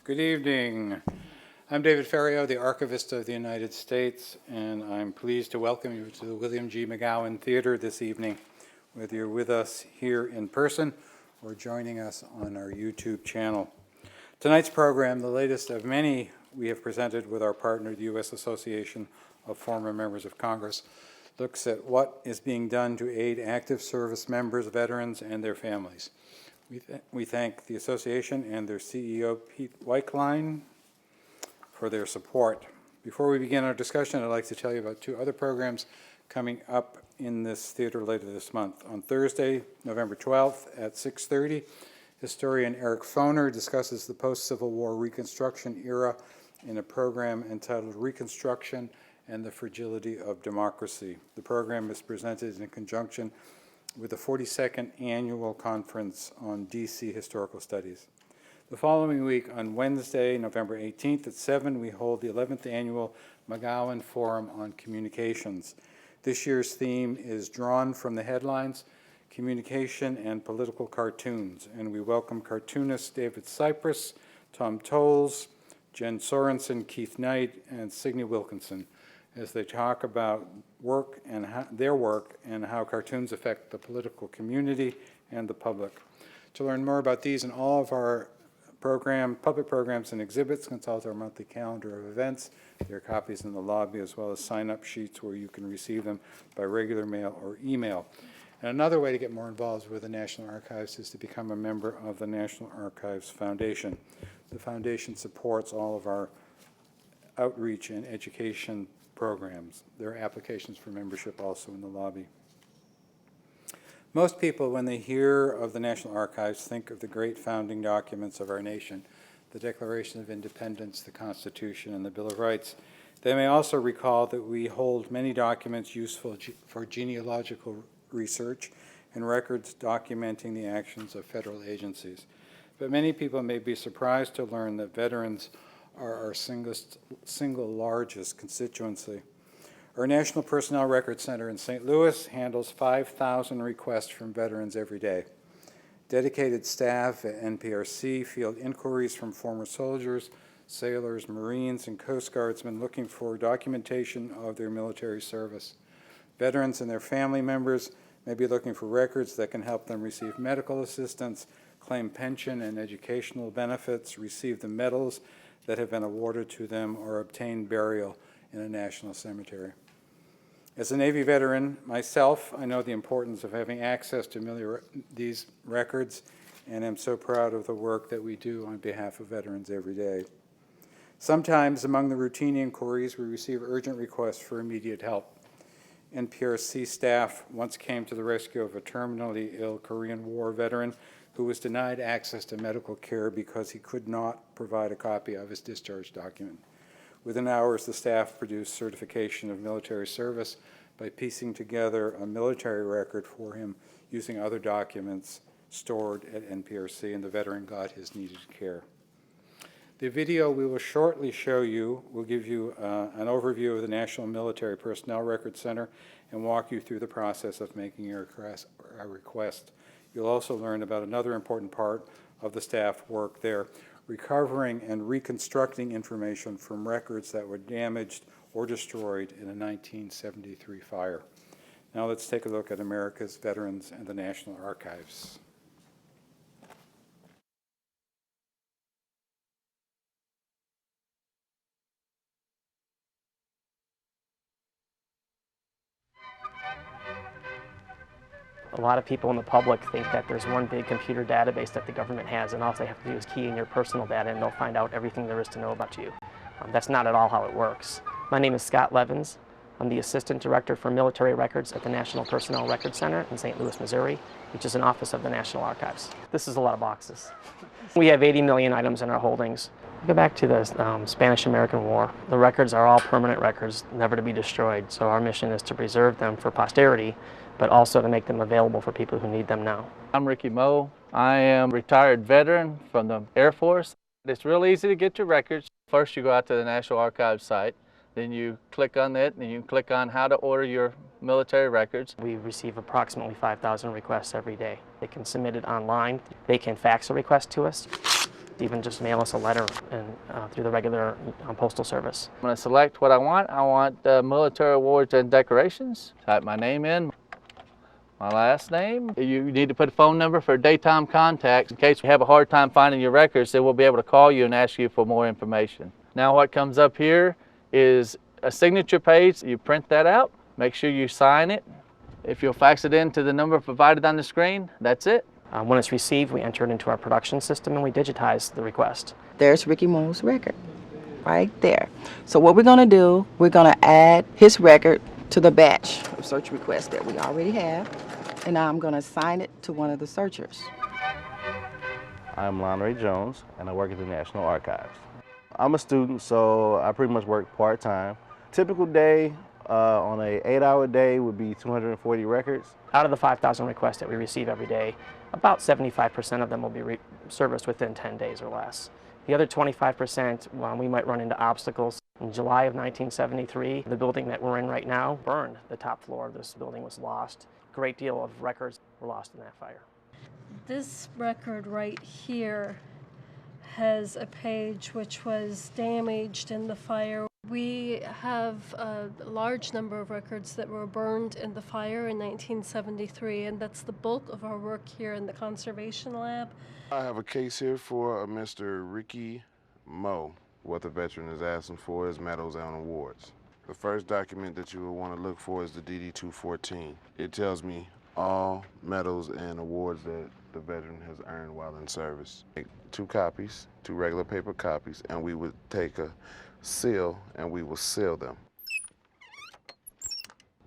Good evening. I'm David Ferriero, the Archivist of the United States, and I'm pleased to welcome you to the William G. McGowan Theater this evening, whether you're with us here in person or joining us on our YouTube channel. Tonight's program, the latest of many we have presented with our partner, the U.S. Association of Former Members of Congress, looks at what is being done to aid active service members, veterans, and their families. We thank the association and their CEO, Pete Weichlein, for their support. Before we begin our discussion, I'd like to tell you about two other programs coming up in this theater later this month. On Thursday, November 12th at 6:30, historian Eric Foner discusses the post-Civil War Reconstruction era in a program entitled Reconstruction and the Fragility of Democracy. The program is presented in conjunction with the 42nd Annual Conference on D.C. Historical Studies. The following week, on Wednesday, November 18th at 7, we hold the 11th Annual McGowan Forum on Communications. This year's theme is Drawn from the Headlines, Communication and Political Cartoons, and we welcome cartoonists David Cypress, Tom Towles, Jen Sorensen, Keith Knight, and Signe Wilkinson as they talk about their work and how cartoons affect the political community and the public. To learn more about these and all of our public programs and exhibits, consult our monthly calendar of events. There are copies in the lobby as well as sign-up sheets where you can receive them by regular mail or email. And another way to get more involved with the National Archives is to become a member of the National Archives Foundation. The foundation supports all of our outreach and education programs. There are applications for membership also in the lobby. Most people, when they hear of the National Archives, think of the great founding documents of our nation, the Declaration of Independence, the Constitution, and the Bill of Rights. They may also recall that we hold many documents useful for genealogical research and records documenting the actions of federal agencies. But many people may be surprised to learn that veterans are our single largest constituency. Our National Personnel Records Center in St. Louis handles 5,000 requests from veterans every day. Dedicated staff at NPRC field inquiries from former soldiers, sailors, Marines, and Coast Guardsmen looking for documentation of their military service. Veterans and their family members may be looking for records that can help them receive medical assistance, claim pension and educational benefits, receive the medals that have been awarded to them, or obtain burial in a national cemetery. As a Navy veteran myself, I know the importance of having access to these records, and am so proud of the work that we do on behalf of veterans every day. Sometimes among the routine inquiries, we receive urgent requests for immediate help. NPRC staff once came to the rescue of a terminally ill Korean War veteran who was denied access to medical care because he could not provide a copy of his discharge document. Within hours, the staff produced certification of military service by piecing together a military record for him using other documents stored at NPRC, and the veteran got his needed care. The video we will shortly show you will give you an overview of the National Military Personnel Records Center and walk you through the process of making your request. You'll also learn about another important part of the staff work there, recovering and reconstructing information from records that were damaged or destroyed in a 1973 fire. Now let's take a look at America's veterans and the National Archives. A lot of people in the public think that there's one big computer database that the government has, and all they have to do is key in your personal data and they'll find out everything there is to know about you. That's not at all how it works. My name is Scott Levins. I'm the Assistant Director for Military Records at the National Personnel Records Center in St. Louis, Missouri, which is an office of the National Archives. This is a lot of boxes. We have 80 million items in our holdings. Go back to the Spanish-American War. The records are all permanent records, never to be destroyed, so our mission is to preserve them for posterity, but also to make them available for people who need them now. I'm Ricky Moe. I am a retired veteran from the Air Force. It's real easy to get your records. First you go out to the National Archives site, then you click on it, and you click on how to order your military records. We receive approximately 5,000 requests every day. They can submit it online. They can fax a request to us. even just mail us a letter and, through the regular postal service. I'm going to select what I want. I want military awards and decorations. Type my name in, my last name. You need to put a phone number for daytime contacts in case you have a hard time finding your records. They will be able to call you and ask you for more information. Now what comes up here is a signature page. You print that out. Make sure you sign it. If you'll fax it in to the number provided on the screen, that's it. When it's received, we enter it into our production system and we digitize the request. There's Ricky Mo's record right there. So what we're going to do, we're going to add his record to the batch of search requests that we already have, and now I'm going to assign it to one of the searchers. I'm Lonray Jones, and I work at the National Archives. I'm a student, so I pretty much work part-time. Typical day on an 8-hour day would be 240 records. Out of the 5,000 requests that we receive every day, about 75% of them will be serviced within 10 days or less. The other 25%, we might run into obstacles. In July of 1973, the building that we're in right now burned. The top floor of this building was lost. A great deal of records were lost in that fire. This record right here has a page which was damaged in the fire. We have a large number of records that were burned in the fire in 1973, and that's the bulk of our work here in the Conservation Lab. I have a case here for Mr. Ricky Mo. What the veteran is asking for is medals and awards. The first document that you will want to look for is the DD-214. It tells me all medals and awards that the veteran has earned while in service. Take 2 copies, 2 regular paper copies, and we would take a seal and we will seal them.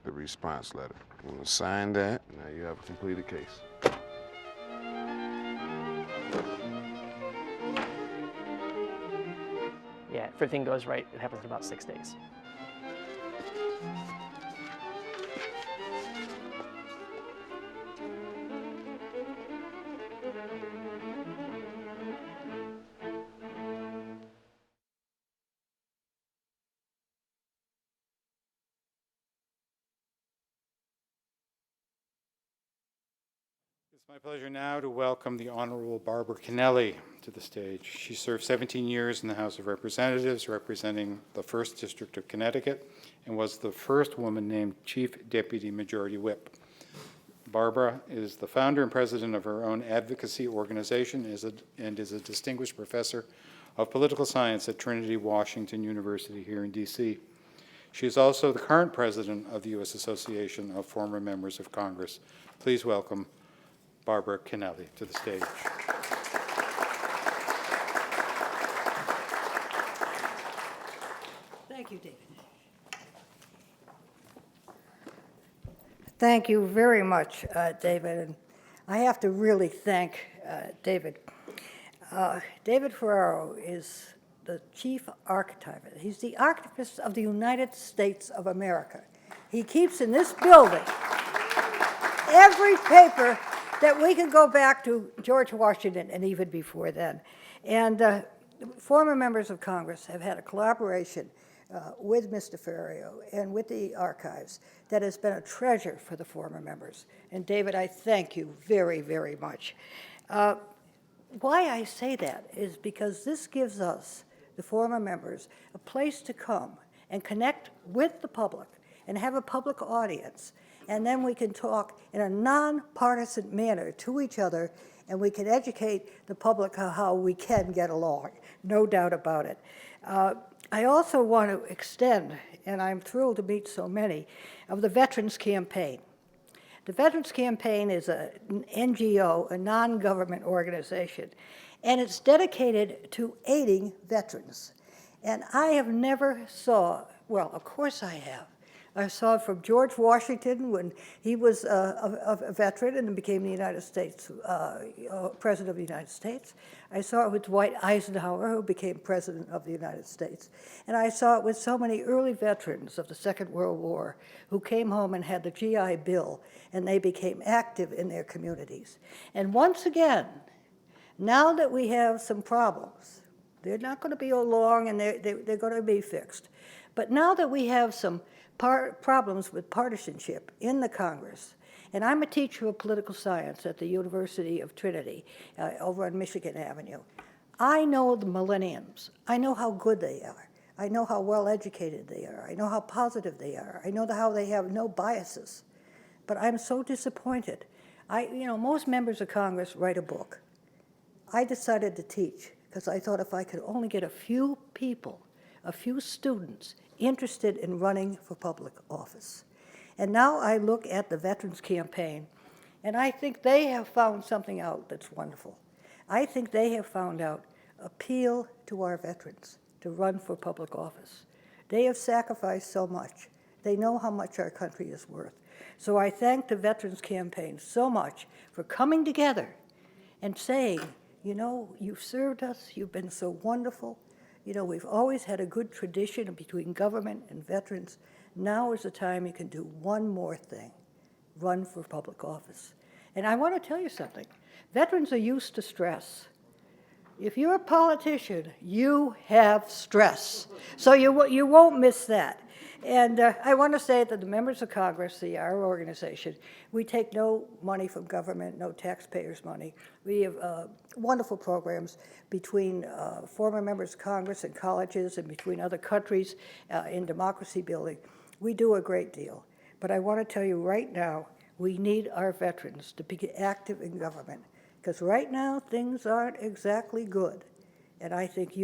The response letter. You want to sign that. Now you have a completed case. Yeah, if everything goes right, it happens in about 6 days. It's my pleasure now to welcome the Honorable Barbara Kennelly to the stage. She served 17 years in the House of Representatives, representing the 1st District of Connecticut, and was the first woman named Chief Deputy Majority Whip. Barbara is the founder and president of her own advocacy organization and is a distinguished professor of political science at Trinity Washington University here in D.C. She is also the current president of the U.S. Association of Former Members of Congress. Please welcome Barbara Kennelly to the stage. Thank you, David. Thank you very much, David. And I have to really thank David. David Ferraro is the chief archivist. He's the archivist of the United States of America. He keeps in this building every paper that we can go back to George Washington and even before then. And former members of Congress have had a collaboration with Mr. Ferraro and with the archives that has been a treasure for the former members. And David, I thank you very, very much. Why I say that is because this gives us, the former members, a place to come and connect with the public and have a public audience. And then we can talk in a nonpartisan manner to each other, and we can educate the public how we can get along, no doubt about it. I also want to extend, and I'm thrilled to meet so many, of the Veterans Campaign. The Veterans Campaign is an NGO, a non-government organization, and it's dedicated to aiding veterans. And I have never saw, well, of course I have. I saw it from George Washington when he was a veteran and became the United States, President of the United States. I saw it with Dwight Eisenhower, who became President of the United States. And I saw it with so many early veterans of the Second World War who came home and had the GI Bill, and they became active in their communities. And once again, now that we have some problems, they're not going to be long and they're going to be fixed. But now that we have some problems with partisanship in the Congress, and I'm a teacher of political science at the University of Trinity over on Michigan Avenue, I know the millenniums. I know how good they are. I know how well educated they are. I know how positive they are. I know how they have no biases. But I'm so disappointed. Most members of Congress write a book. I decided to teach because I thought if I could only get a few people, a few students interested in running for public office. And now I look at the Veterans Campaign, and I think they have found something out that's wonderful. I think they have found out appeal to our veterans to run for public office. They have sacrificed so much. They know how much our country is worth. So I thank the Veterans Campaign so much for coming together and saying, you've served us, you've been so wonderful. We've always had a good tradition between government and veterans. Now is the time you can do one more thing, run for public office. And I want to tell you something. Veterans are used to stress. If you're a politician, you have stress. So you won't miss that. And I want to say that the members of Congress, our organization, we take no money from government, no taxpayers' money. We have wonderful programs between former members of Congress and colleges and between other countries in democracy building. We do a great deal. But I want to tell you right now, we need our veterans to be active in government. Because right now, things aren't exactly good. And I think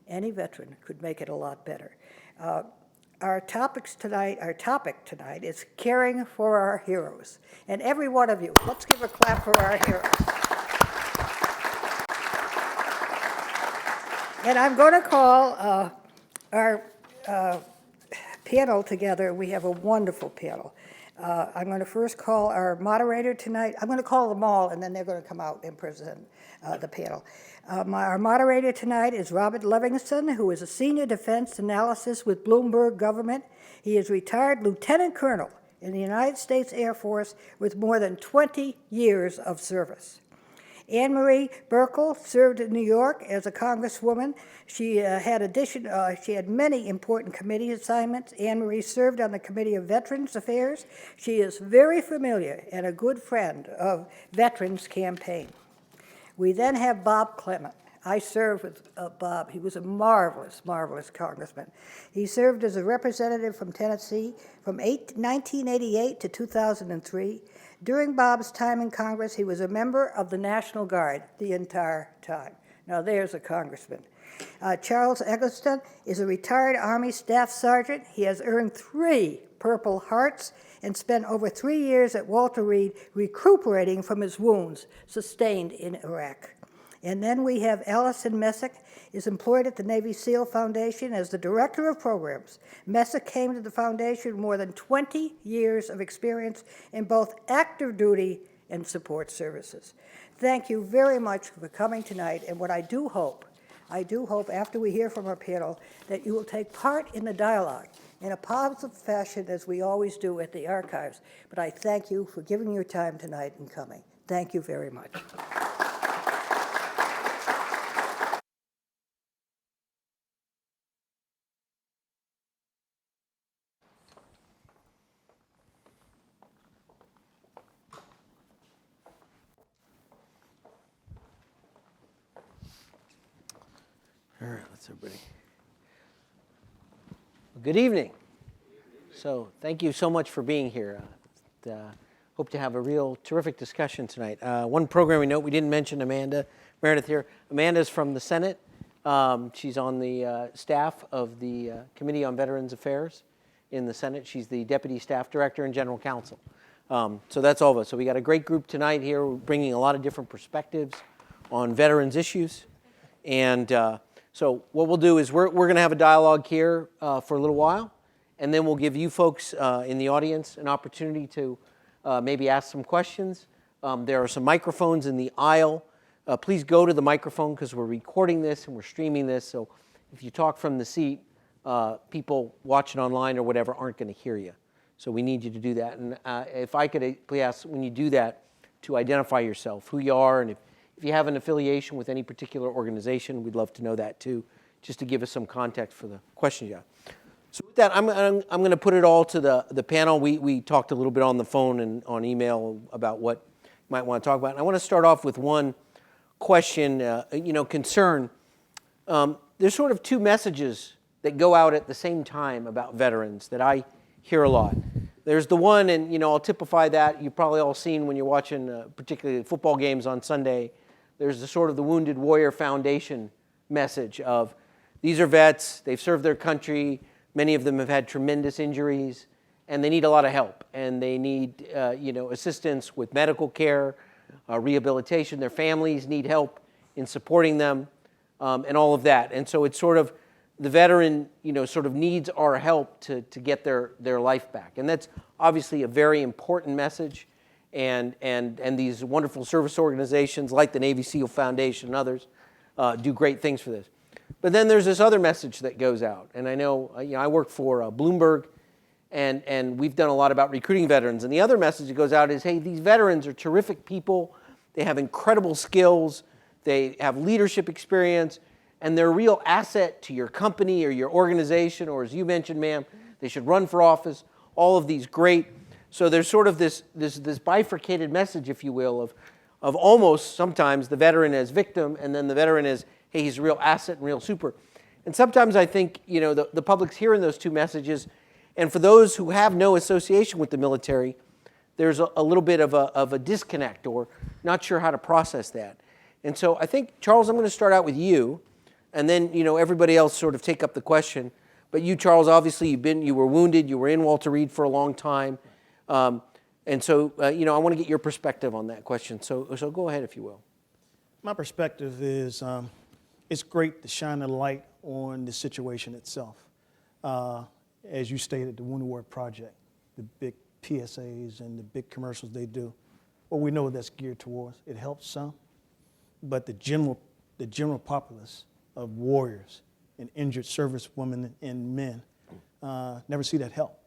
any veteran could make it a lot better. Our topic tonight is caring for our heroes. And every one of you, let's give a clap for our heroes. And I'm going to call our panel together. We have a wonderful panel. I'm going to first call our moderator tonight. I'm going to call them all, and then they're going to come out and present the panel. Our moderator tonight is Robert Livingston, who is a senior defense analyst with Bloomberg Government. He is retired lieutenant colonel in the United States Air Force with more than 20 years of service. Anne Marie Burkle served in New York as a congresswoman. She had many important committee assignments. Anne Marie served on the Committee of Veterans Affairs. She is very familiar and a good friend of Veterans Campaign. We then have Bob Clement. I served with Bob. He was a marvelous, marvelous congressman. He served as a representative from Tennessee from 1988 to 2003. During Bob's time in Congress, he was a member of the National Guard the entire time. Now, there's a congressman. Charles Eggleston is a retired Army Staff Sergeant. He has earned 3 Purple Hearts and spent over 3 years at Walter Reed recuperating from his wounds sustained in Iraq. And then we have Allison Messick, is employed at the Navy SEAL Foundation as the Director of Programs. Messick came to the foundation with more than 20 years of experience in both active duty and support services. Thank you very much for coming tonight, and what I do hope after we hear from our panel that you will take part in the dialogue in a positive fashion as we always do at the archives. But I thank you for giving your time tonight and coming. Thank you very much. All right, let's everybody. Good evening. So thank you so much for being here. Hope to have a real terrific discussion tonight. One programming note, we didn't mention Amanda Meredith here. Amanda's from the Senate. She's on the staff of the Committee on Veterans Affairs in the Senate. She's the Deputy Staff Director and General Counsel. So that's all of us. So we got a great group tonight here. We're bringing a lot of different perspectives on veterans issues. And so what we'll do is we're going to have a dialogue here for a little while, and then we'll give you folks in the audience an opportunity to maybe ask some questions. There are some microphones in the aisle. Please go to the microphone because we're recording this and we're streaming this. So if you talk from the seat, people watching online or whatever aren't going to hear you. So we need you to do that. And if I could please ask when you do that to identify yourself, who you are, and if you have an affiliation with any particular organization, we'd love to know that too, just to give us some context for the questions you have. So with that, I'm going to put it all to the panel. We talked a little bit on the phone and on email about what you might want to talk about. And I want to start off with one question, concern. There's sort of two messages that go out at the same time about veterans that I hear a lot. There's the one, and I'll typify that. You've probably all seen when you're watching, particularly football games on Sunday. There's the sort of the Wounded Warrior Foundation message of these are vets, they've served their country, many of them have had tremendous injuries, and they need a lot of help, and they need assistance with medical care, rehabilitation. Their families need help in supporting them, and all of that. And so it's sort of the veteran, sort of needs our help to get their life back, and that's obviously a very important message. And these wonderful service organizations like the Navy SEAL Foundation and others do great things for this. But then there's this other message that goes out, and I know I work for Bloomberg, and we've done a lot about recruiting veterans. And the other message that goes out is, hey, these veterans are terrific people. They have incredible skills. They have leadership experience, and they're a real asset to your company or your organization, or as you mentioned, ma'am, they should run for office. All of these great. So there's sort of this bifurcated message, if you will, of almost sometimes the veteran as victim, and then the veteran as, hey, he's a real asset and real super. And sometimes I think the public's hearing those two messages, and for those who have no association with the military, there's a little bit of a disconnect, or not sure how to process that. And so I think, Charles, I'm going to start out with you, and then everybody else sort of take up the question. But you, Charles, obviously you were wounded, you were in Walter Reed for a long time. And so, I want to get your perspective on that question. So go ahead, if you will. My perspective is it's great to shine a light on the situation itself. As you stated, the Wounded Warrior Project, the big PSAs and the big commercials they do, well, we know that's geared towards. It helps some, but the general populace of warriors and injured service women and men never see that help.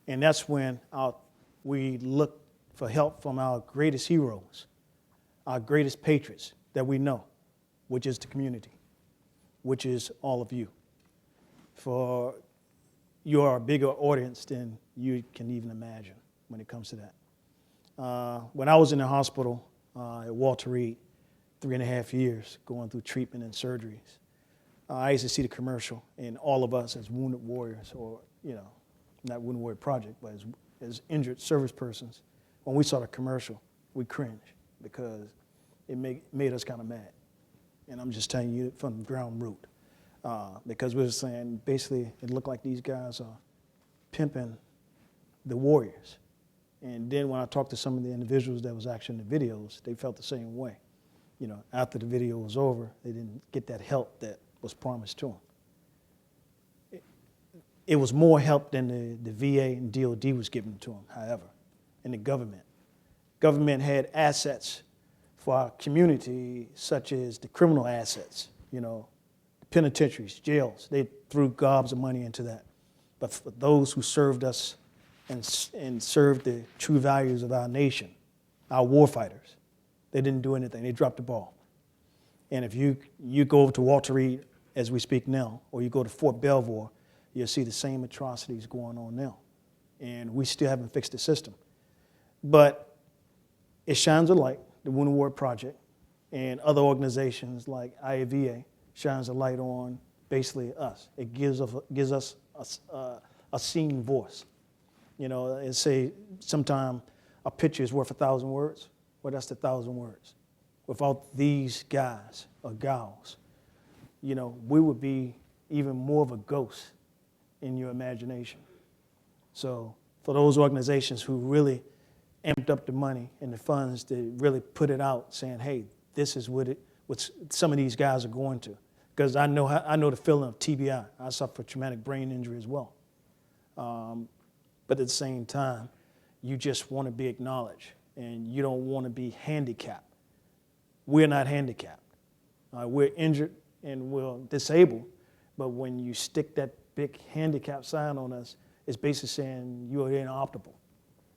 And that's when we look for help from our greatest heroes, our greatest patriots that we know, which is the community, which is all of you. For you are a bigger audience than you can even imagine when it comes to that. When I was in the hospital at Walter Reed, 3.5 years going through treatment and surgeries, I used to see the commercial, and all of us as wounded warriors, or not Wounded Warrior Project, but as injured service persons, when we saw the commercial, we cringed because it made us kind of mad. And I'm just telling you from the ground root, because we were saying basically it looked like these guys are pimping the warriors. And then when I talked to some of the individuals that was actually in the videos, they felt the same way. After the video was over, they didn't get that help that was promised to them. It was more help than the VA and DOD was giving to them, however, and the government. Government had assets for our community, such as the criminal assets, penitentiaries, jails. They threw gobs of money into that. But for those who served us and served the true values of our nation, our warfighters, they didn't do anything. They dropped the ball. And if you go over to Walter Reed as we speak now, or you go to Fort Belvoir, you'll see the same atrocities going on now. And we still haven't fixed the system. But it shines a light, the Wounded Warrior Project, and other organizations like IAVA shines a light on basically us. It gives us a seen voice. And say sometimes a picture is worth 1,000 words. Well, that's 1,000 words. Without these guys or gals, we would be even more of a ghost in your imagination. So for those organizations who really amped up the money and the funds to really put it out, saying, hey, this is what some of these guys are going to. Because I know the feeling of TBI. I suffer traumatic brain injury as well. But at the same time, you just want to be acknowledged, and you don't want to be handicapped. We're not handicapped. We're injured and we're disabled, but when you stick that big handicap sign on us, it's basically saying you're inoperable.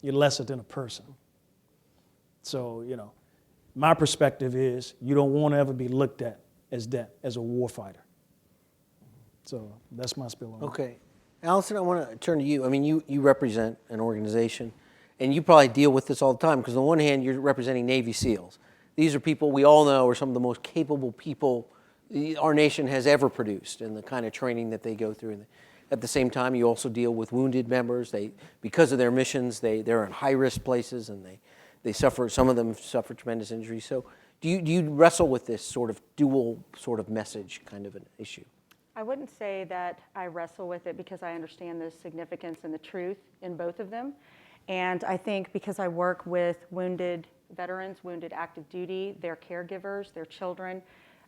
You're lesser than a person. So, my perspective is you don't want to ever be looked at as that, as a war fighter. So that's my spill on it. Okay. Allison, I want to turn to you. I mean, you represent an organization, and you probably deal with this all the time, because on the one hand, you're representing Navy SEALs. these are people we all know are some of the most capable people our nation has ever produced, and the kind of training that they go through. And at the same time, you also deal with wounded members. Because of their missions, they're in high-risk places, and they suffer. Some of them suffer tremendous injuries. So, do you wrestle with this sort of dual sort of message kind of an issue? I wouldn't say that I wrestle with it because I understand the significance and the truth in both of them. And I think because I work with wounded veterans, wounded active duty, their caregivers, their children,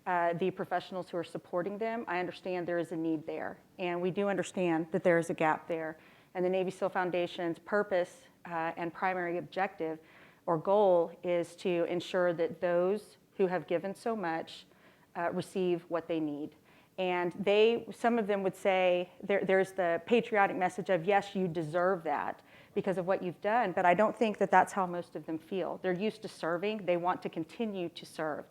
the professionals who are supporting them, I understand there is a need there. And we do understand that there is a gap there. And the Navy SEAL Foundation's purpose and primary objective or goal is to ensure that those who have given so much receive what they need. And some of them would say, there's the patriotic message of, yes, you deserve that because of what you've done, but I don't think that that's how most of them feel. They're used to serving, they want to continue to serve.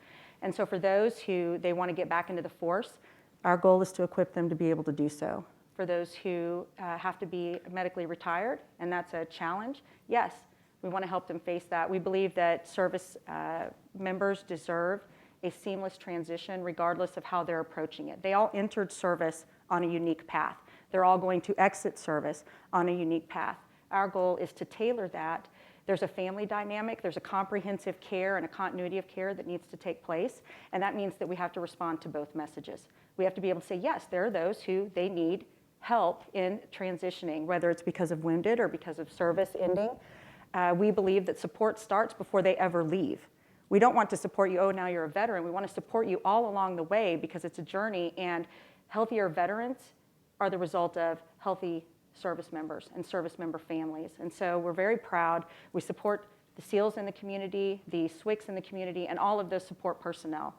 And so for those who they want to get back into the force, our goal is to equip them to be able to do so. For those who have to be medically retired, and that's a challenge, yes, we want to help them face that. We believe that service members deserve a seamless transition regardless of how they're approaching it. They all entered service on a unique path. They're all going to exit service on a unique path. Our goal is to tailor that. There's a family dynamic, there's a comprehensive care and a continuity of care that needs to take place, and that means that we have to respond to both messages. We have to be able to say, yes, there are those who they need help in transitioning, whether it's because of wounded or because of service ending. We believe that support starts before they ever leave. We don't want to support you, oh, now you're a veteran. We want to support you all along the way because it's a journey, and healthier veterans are the result of healthy service members and service member families. And so we're very proud. We support the SEALs in the community, the SWCS in the community, and all of those support personnel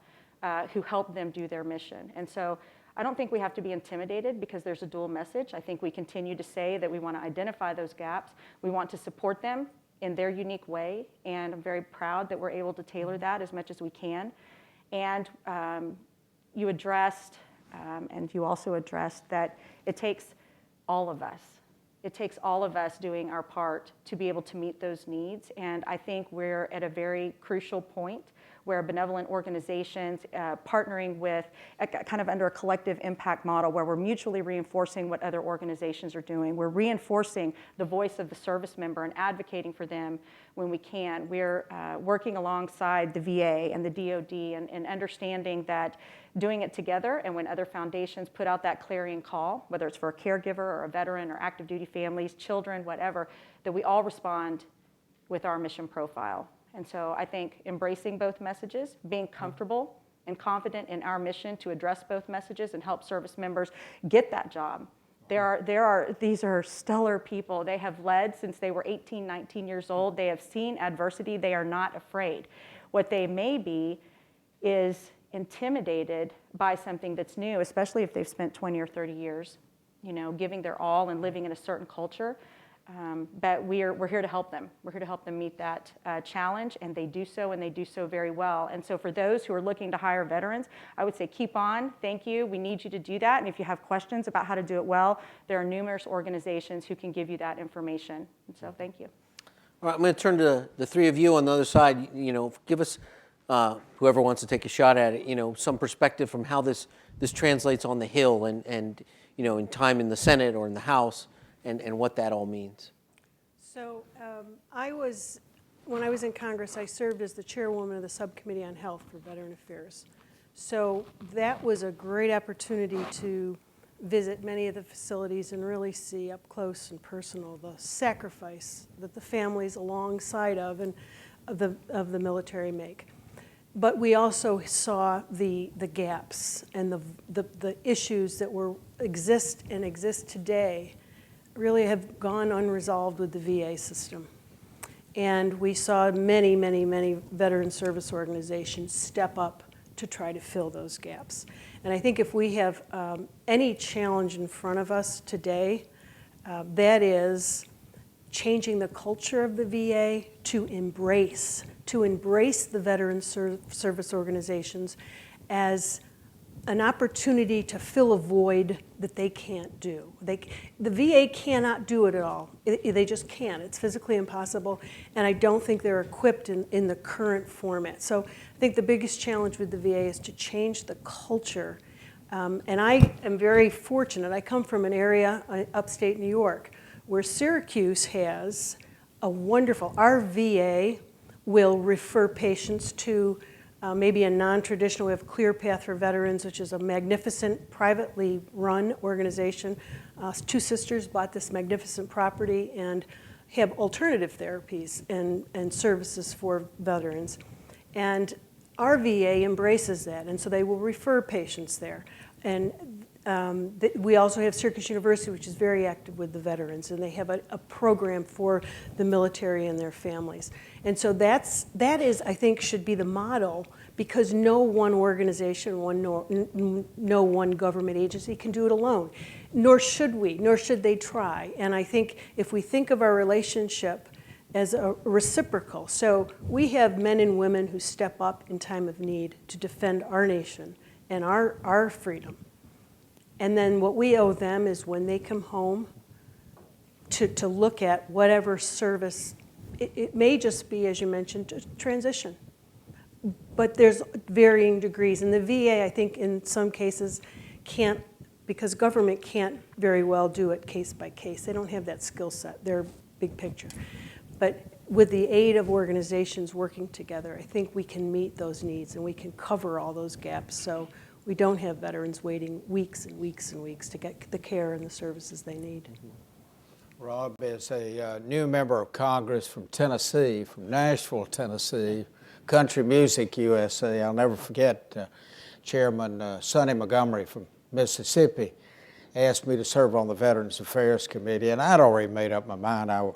who help them do their mission. And so I don't think we have to be intimidated because there's a dual message. I think we continue to say that we want to identify those gaps. We want to support them in their unique way, and I'm very proud that we're able to tailor that as much as we can. And you addressed, and you also addressed that it takes all of us. It takes all of us doing our part to be able to meet those needs, and I think we're at a very crucial point where benevolent organizations partnering with, kind of under a collective impact model where we're mutually reinforcing what other organizations are doing. We're reinforcing the voice of the service member and advocating for them when we can. We're working alongside the VA and the DOD and understanding that doing it together, and when other foundations put out that clarion call, whether it's for a caregiver or a veteran or active duty families, children, whatever, that we all respond with our mission profile. And so I think embracing both messages, being comfortable and confident in our mission to address both messages and help service members get that job. These are stellar people. They have led since they were 18, 19 years old. They have seen adversity. They are not afraid. What they may be is intimidated by something that's new, especially if they've spent 20 or 30 years, giving their all and living in a certain culture. But we're here to help them. We're here to help them meet that challenge, and they do so, and they do so very well. And so for those who are looking to hire veterans, I would say keep on. Thank you. We need you to do that. And if you have questions about how to do it well, there are numerous organizations who can give you that information. And so thank you. All right, I'm going to turn to the three of you on the other side. Give us, whoever wants to take a shot at it, some perspective from how this translates on the Hill and in time in the Senate or in the House. And what that all means. So when I was in Congress, I served as the chairwoman of the Subcommittee on Health for Veteran Affairs. So that was a great opportunity to visit many of the facilities and really see up close and personal the sacrifice that the families alongside of the military make. But we also saw the gaps and the issues that exist today really have gone unresolved with the VA system. And we saw many, many, many veteran service organizations step up to try to fill those gaps. And I think if we have any challenge in front of us today, that is changing the culture of the VA to embrace the veteran service organizations as an opportunity to fill a void that they can't do. The VA cannot do it at all. They just can't. It's physically impossible, and I don't think they're equipped in the current format. So I think the biggest challenge with the VA is to change the culture. And I am very fortunate. I come from an area, upstate New York, where Syracuse has a wonderful, our VA will refer patients to maybe a non-traditional. We have Clear Path for Veterans, which is a magnificent privately run organization. Two sisters bought this magnificent property and have alternative therapies and services for veterans. And our VA embraces that, and so they will refer patients there. And we also have Syracuse University, which is very active with the veterans, and they have a program for the military and their families. And so that is, I think, should be the model, because no one organization, no one government agency can do it alone, nor should we, nor should they try. And I think if we think of our relationship as a reciprocal, so we have men and women who step up in time of need to defend our nation and our freedom. And then what we owe them is when they come home to look at whatever service. It may just be, as you mentioned, transition. But there's varying degrees. And the VA, I think, in some cases can't, because government can't very well do it case by case. They don't have that skill set. They're big picture. But with the aid of organizations working together, I think we can meet those needs and we can cover all those gaps. So we don't have veterans waiting weeks and weeks and weeks to get the care and the services they need. Rob is a new member of Congress from Tennessee, from Nashville, Tennessee, Country Music USA. I'll never forget Chairman Sonny Montgomery from Mississippi asked me to serve on the Veterans Affairs Committee, and I'd already made up my mind I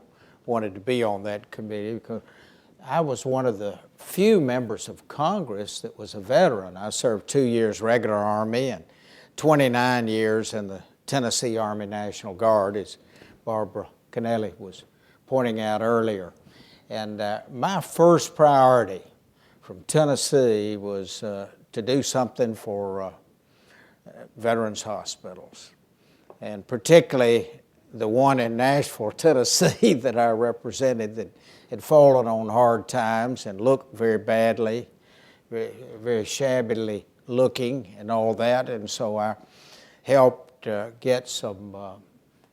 wanted to be on that committee because I was one of the few members of Congress that was a veteran. I served 2 years regular Army and 29 years in the Tennessee Army National Guard, as Barbara Kennelly was pointing out earlier. And my first priority from Tennessee was to do something for veterans hospitals, and particularly the one in Nashville, Tennessee that I represented that had fallen on hard times and looked very badly, very shabbily looking and all that. And so I helped get some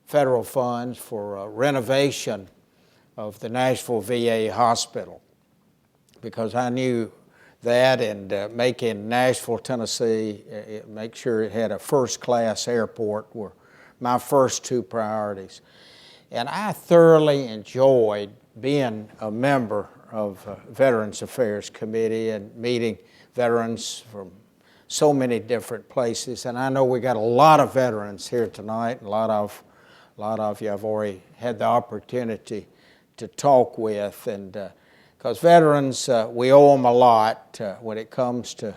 federal funds for renovation of the Nashville VA hospital, because I knew that, and making Nashville, Tennessee, make sure it had a first-class airport were my first two priorities. And I thoroughly enjoyed being a member of Veterans Affairs Committee and meeting veterans from so many different places. And I know we got a lot of veterans here tonight. A lot of you I've already had the opportunity to talk with, and because veterans, we owe them a lot when it comes to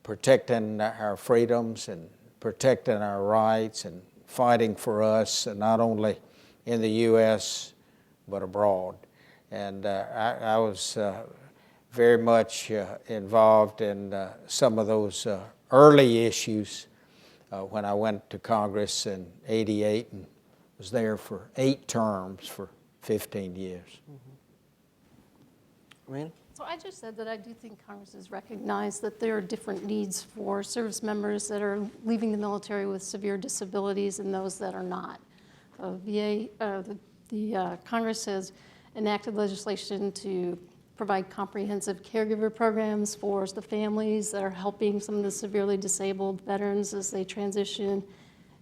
protecting our freedoms and protecting our rights and fighting for us, and not only in the U.S. but abroad. And I was very much involved in some of those early issues when I went to Congress in '88 and was there for 8 terms for 15 years. Amanda? So I just said that I do think Congress has recognized that there are different needs for service members that are leaving the military with severe disabilities and those that are not. Congress has enacted legislation to provide comprehensive caregiver programs for the families that are helping some of the severely disabled veterans as they transition.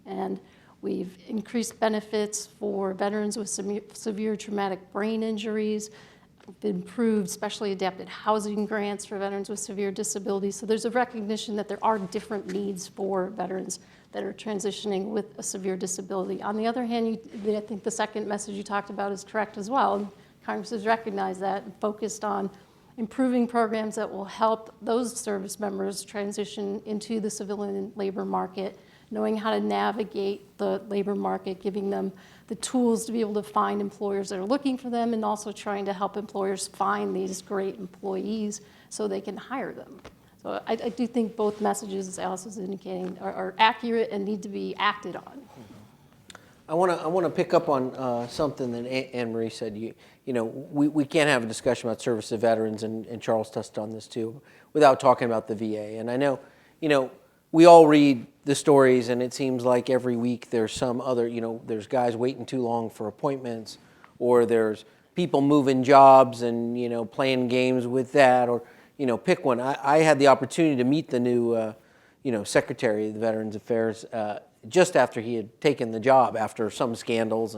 And we've increased benefits for veterans with severe traumatic brain injuries. We've improved specially adapted housing grants for veterans with severe disabilities. So there's a recognition that there are different needs for veterans that are transitioning with a severe disability. On the other hand, I think the second message you talked about is correct as well. Congress has recognized that and focused on improving programs that will help those service members transition into the civilian labor market, knowing how to navigate the labor market, giving them the tools to be able to find employers that are looking for them, and also trying to help employers find these great employees so they can hire them. So I do think both messages, as Alice was indicating, are accurate and need to be acted on. I want to pick up on something that Anne Marie said. You know, we can't have a discussion about service to veterans, and Charles touched on this too, without talking about the VA. And I know, you know, we all read the stories, and it seems like every week there's some other, you know, there's guys waiting too long for appointments, or there's people moving jobs and, you know, playing games with that, or, you know, pick one. I had the opportunity to meet the new, you know, Secretary of the Veterans Affairs just after he had taken the job after some scandals,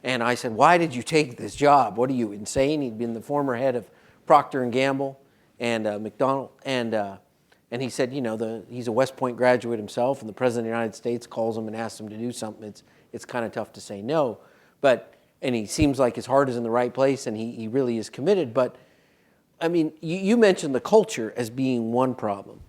and I said, why did you take this job? What are you, insane? He'd been the former head of Procter & Gamble and McDonald, and he said, you know, he's a West Point graduate himself, and the President of the United States calls him and asks him to do something. It's kind of tough to say no, and he seems like his heart is in the right place, and he really is committed. But I mean, you mentioned the culture as being one problem.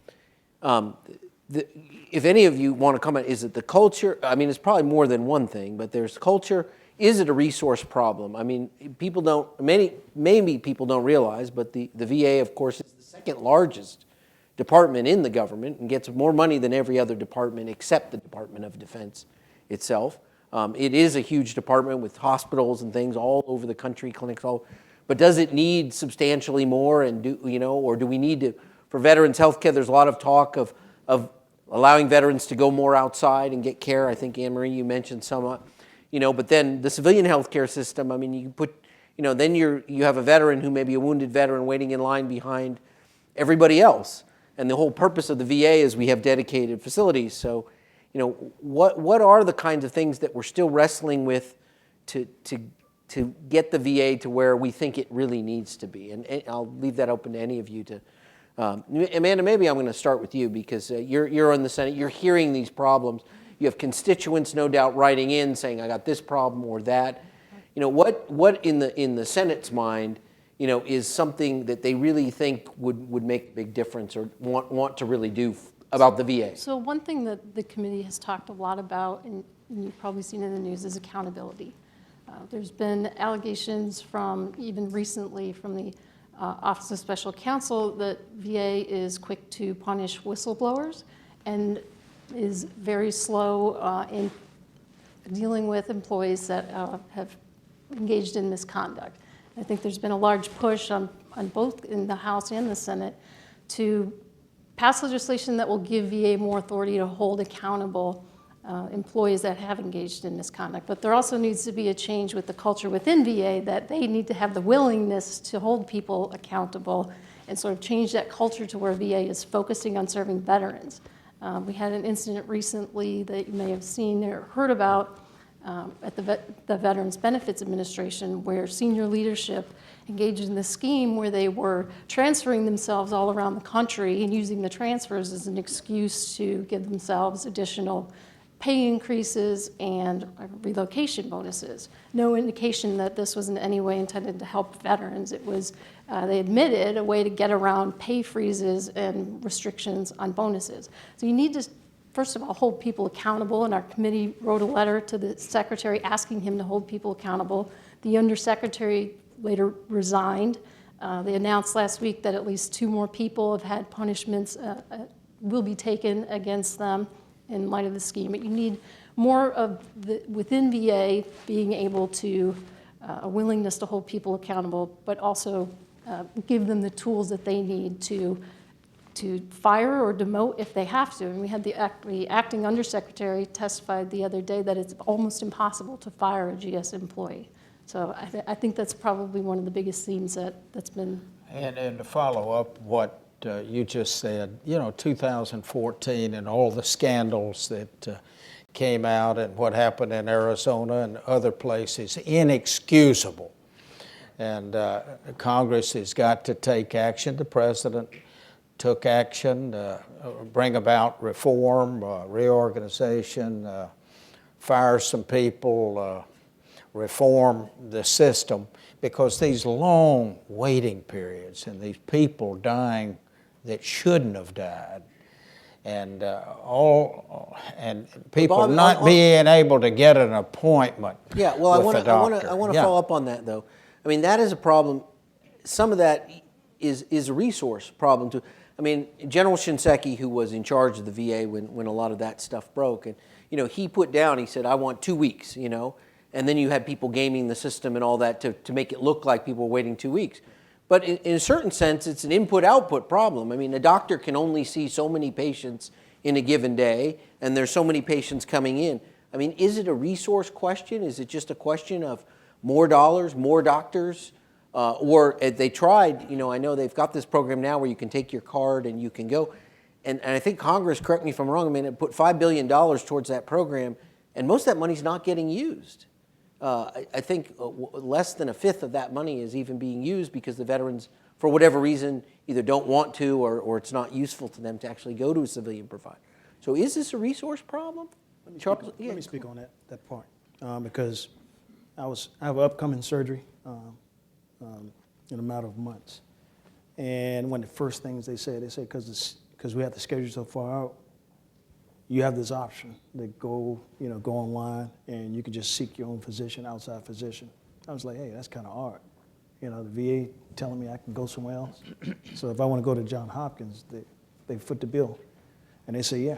If any of you want to comment, is it the culture? I mean, it's probably more than one thing, but there's culture. Is it a resource problem? I mean, people don't, maybe people don't realize, but the VA, of course, is the second largest department in the government and gets more money than every other department except the Department of Defense itself. It is a huge department with hospitals and things all over the country, clinics all. But does it need substantially more? And or do we need to, for veterans healthcare? There's a lot of talk of allowing veterans to go more outside and get care. I think Anne Marie, you mentioned some, but then the civilian healthcare system. I mean, you put, then you have a veteran who may be a wounded veteran waiting in line behind everybody else. And the whole purpose of the VA is we have dedicated facilities. So, what are the kinds of things that we're still wrestling with to get the VA to where we think it really needs to be? And I'll leave that open to any of you to. Amanda, maybe I'm going to start with you because you're in the Senate. You're hearing these problems. You have constituents, no doubt, writing in saying, "I got this problem or that." What in the Senate's mind, is something that they really think would make a big difference or want to really do about the VA? So one thing that the committee has talked a lot about, and you've probably seen in the news, is accountability. There's been allegations from even recently from the Office of Special Counsel that VA is quick to punish whistleblowers and is very slow in dealing with employees that have engaged in misconduct. I think there's been a large push on both in the House and the Senate to pass legislation that will give VA more authority to hold accountable employees that have engaged in misconduct. But there also needs to be a change with the culture within VA that they need to have the willingness to hold people accountable and sort of change that culture to where VA is focusing on serving veterans. We had an incident recently that you may have seen or heard about at the Veterans Benefits Administration, where senior leadership engaged in this scheme where they were transferring themselves all around the country and using the transfers as an excuse to give themselves additional pay increases and relocation bonuses. No indication that this was in any way intended to help veterans. It was, they admitted, a way to get around pay freezes and restrictions on bonuses. So you need to, first of all, hold people accountable, and our committee wrote a letter to the secretary asking him to hold people accountable. The undersecretary later resigned. They announced last week that at least 2 more people have had punishments will be taken against them in light of the scheme. But you need more of within VA being able to, a willingness to hold people accountable, but also give them the tools that they need to fire or demote if they have to. And we had the acting undersecretary testified the other day that it's almost impossible to fire a GS employee. So I think that's probably one of the biggest themes that's been. And to follow up what you just said, 2014 and all the scandals that came out and what happened in Arizona and other places, inexcusable. And Congress has got to take action. The president took action, bring about reform, reorganization, fire some people, reform the system, because these long waiting periods and these people dying that shouldn't have died, and people Bob, not being able to get an appointment. Yeah, well, with I want to follow up on that though. I mean, that is a problem. Some of that is a resource problem too. I mean, General Shinseki, who was in charge of the VA when a lot of that stuff broke, and he put down, he said, I want 2 weeks, and then you had people gaming the system and all that to make it look like people were waiting 2 weeks. But in a certain sense, it's an input-output problem. I mean, a doctor can only see so many patients in a given day, and there's so many patients coming in. I mean, is it a resource question? Is it just a question of more dollars, more doctors? Or they tried, I know they've got this program now where you can take your card and you can go. And I think Congress, correct me if I'm wrong, it put $5 billion towards that program, and most of that money's not getting used. I think less than a fifth of that money is even being used because the veterans, for whatever reason, either don't want to or it's not useful to them to actually go to a civilian provider. So is this a resource problem? Let me speak on that part because I have upcoming surgery in a matter of months. And one of the first things they said because we have the schedule so far out, you have this option to go online and you can just seek your own physician, outside physician. I was like, hey, that's kind of odd. The VA telling me I can go somewhere else. So if I want to go to Johns Hopkins, they foot the bill. And they say, yeah,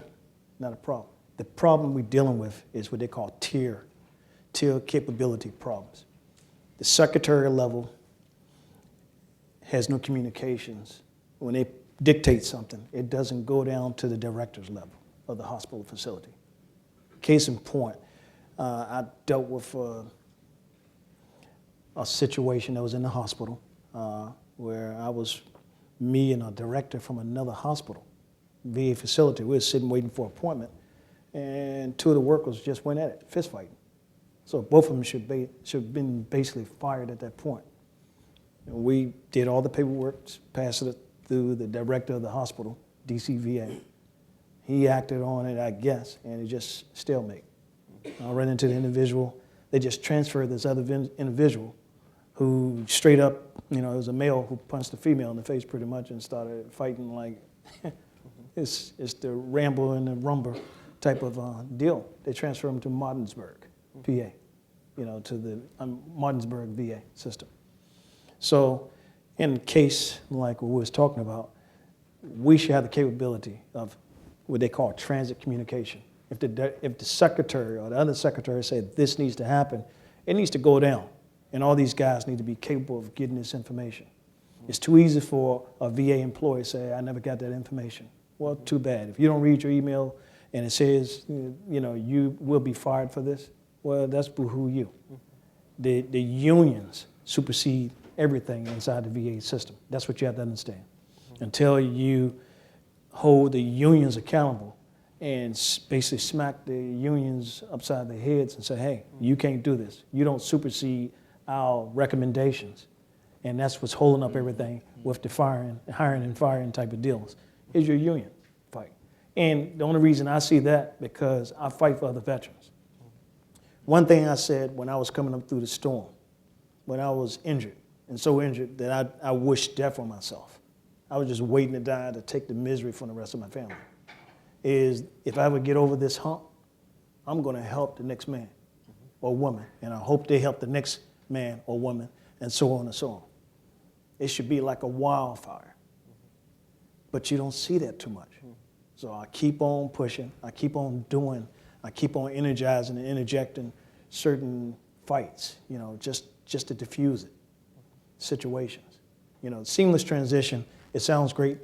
not a problem. The problem we're dealing with is what they call tier capability problems. The secretary level has no communications. When they dictate something, it doesn't go down to the director's level of the hospital facility. Case in point, I dealt with a situation that was in the hospital where me and a director from another hospital, VA facility, we were sitting waiting for an appointment, and 2 of the workers just went at it, fist fighting. So both of them should have been basically fired at that point. And we did all the paperwork, passed it through the director of the hospital, DCVA. He acted on it, I guess, and it just stalemate. I ran into the individual. They just transferred this other individual who straight up, it was a male who punched a female in the face pretty much and started fighting like it's the Rambo and the Rumber type of deal. They transferred him to Martinsburg, PA, to the Martinsburg VA system. So in a case like what we was talking about, we should have the capability of what they call transit communication. If the secretary or the other secretary said this needs to happen, it needs to go down. And all these guys need to be capable of getting this information. It's too easy for a VA employee to say, I never got that information. Well, too bad. If you don't read your email and it says, you will be fired for this, well, that's boo-hoo you. The unions supersede everything inside the VA system. That's what you have to understand. Until you hold the unions accountable and basically smack the unions upside their heads and say, hey, you can't do this. You don't supersede our recommendations. And that's what's holding up everything with the hiring and firing type of deals, is your union fight. And the only reason I see that, because I fight for other veterans. One thing I said when I was coming up through the storm, when I was injured, and so injured that I wished death on myself. I was just waiting to die to take the misery from the rest of my family. Is if I ever get over this hump, I'm going to help the next man or woman, and I hope they help the next man or woman, and so on and so on. It should be like a wildfire. But you don't see that too much. So I keep on pushing, I keep on doing, I keep on energizing and interjecting certain fights, just to diffuse it, situations. Seamless transition, it sounds great,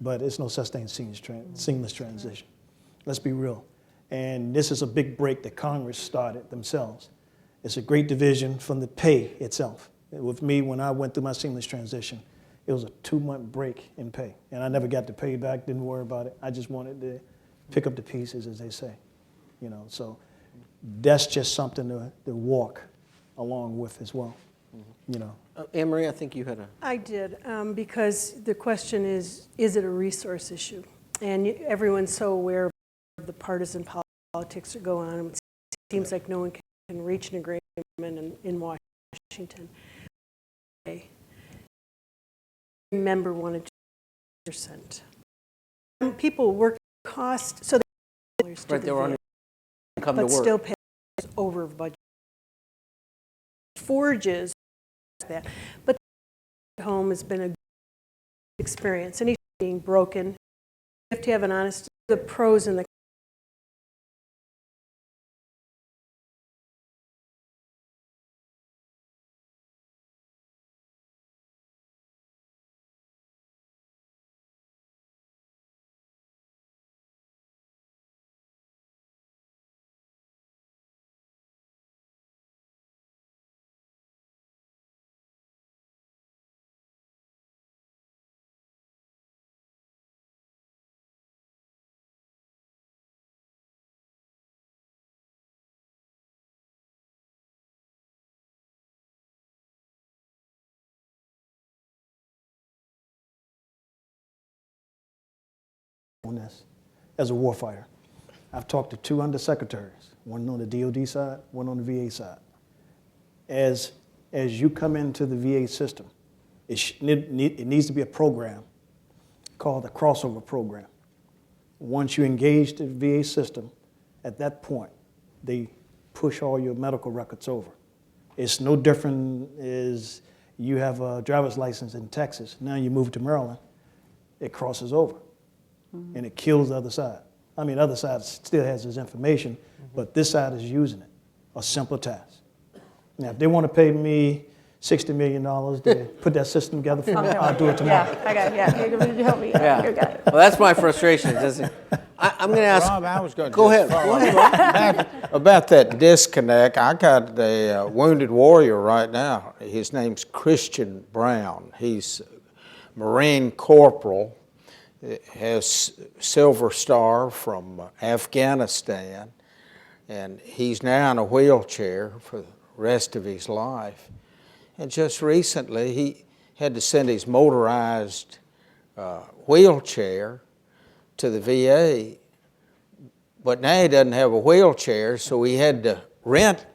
but it's no such thing as seamless transition. Let's be real. And this is a big break that Congress started themselves. It's a great division from the pay itself. With me, when I went through my seamless transition, it was a 2-month break in pay. And I never got the pay back, didn't worry about it. I just wanted to pick up the pieces, as they say. So that's just something to walk along with as well. Anne Marie, I think you had a... I did, because the question is it a resource issue? And everyone's so aware of the partisan politics that go on. It seems like no one can reach an agreement in Washington. Member wanted 2%. People work cost, so they were on income to but work. Still pay over budget. Forges that, but home has been a good experience. And being broken. You have to have an honest, the pros and the on this as a warfighter. I've talked to 2 undersecretaries, one on the DOD side, one on the VA side. As you come into the VA system, it needs to be a program called the crossover program. Once you engage the VA system, at that point, they push all your medical records over. It's no different as you have a driver's license in Texas. Now you move to Maryland, it crosses over. And it kills the other side. I mean, the other side still has his information, but this side is using it. A simple task. Now, if they want to pay me $60 million to put that system together for me, I'll do it tomorrow. Yeah, I got it. Yeah, you help me. Yeah. You got it. Well, that's my frustration. I'm going to ask. Rob, I was going to Go ahead. About that disconnect, I got a wounded warrior right now. His name's Christian Brown. He's Marine Corporal, has Silver Star from Afghanistan, and he's now in a wheelchair for the rest of his life. And just recently, he had to send his motorized wheelchair to the VA, but now he doesn't have a wheelchair, so he had to rent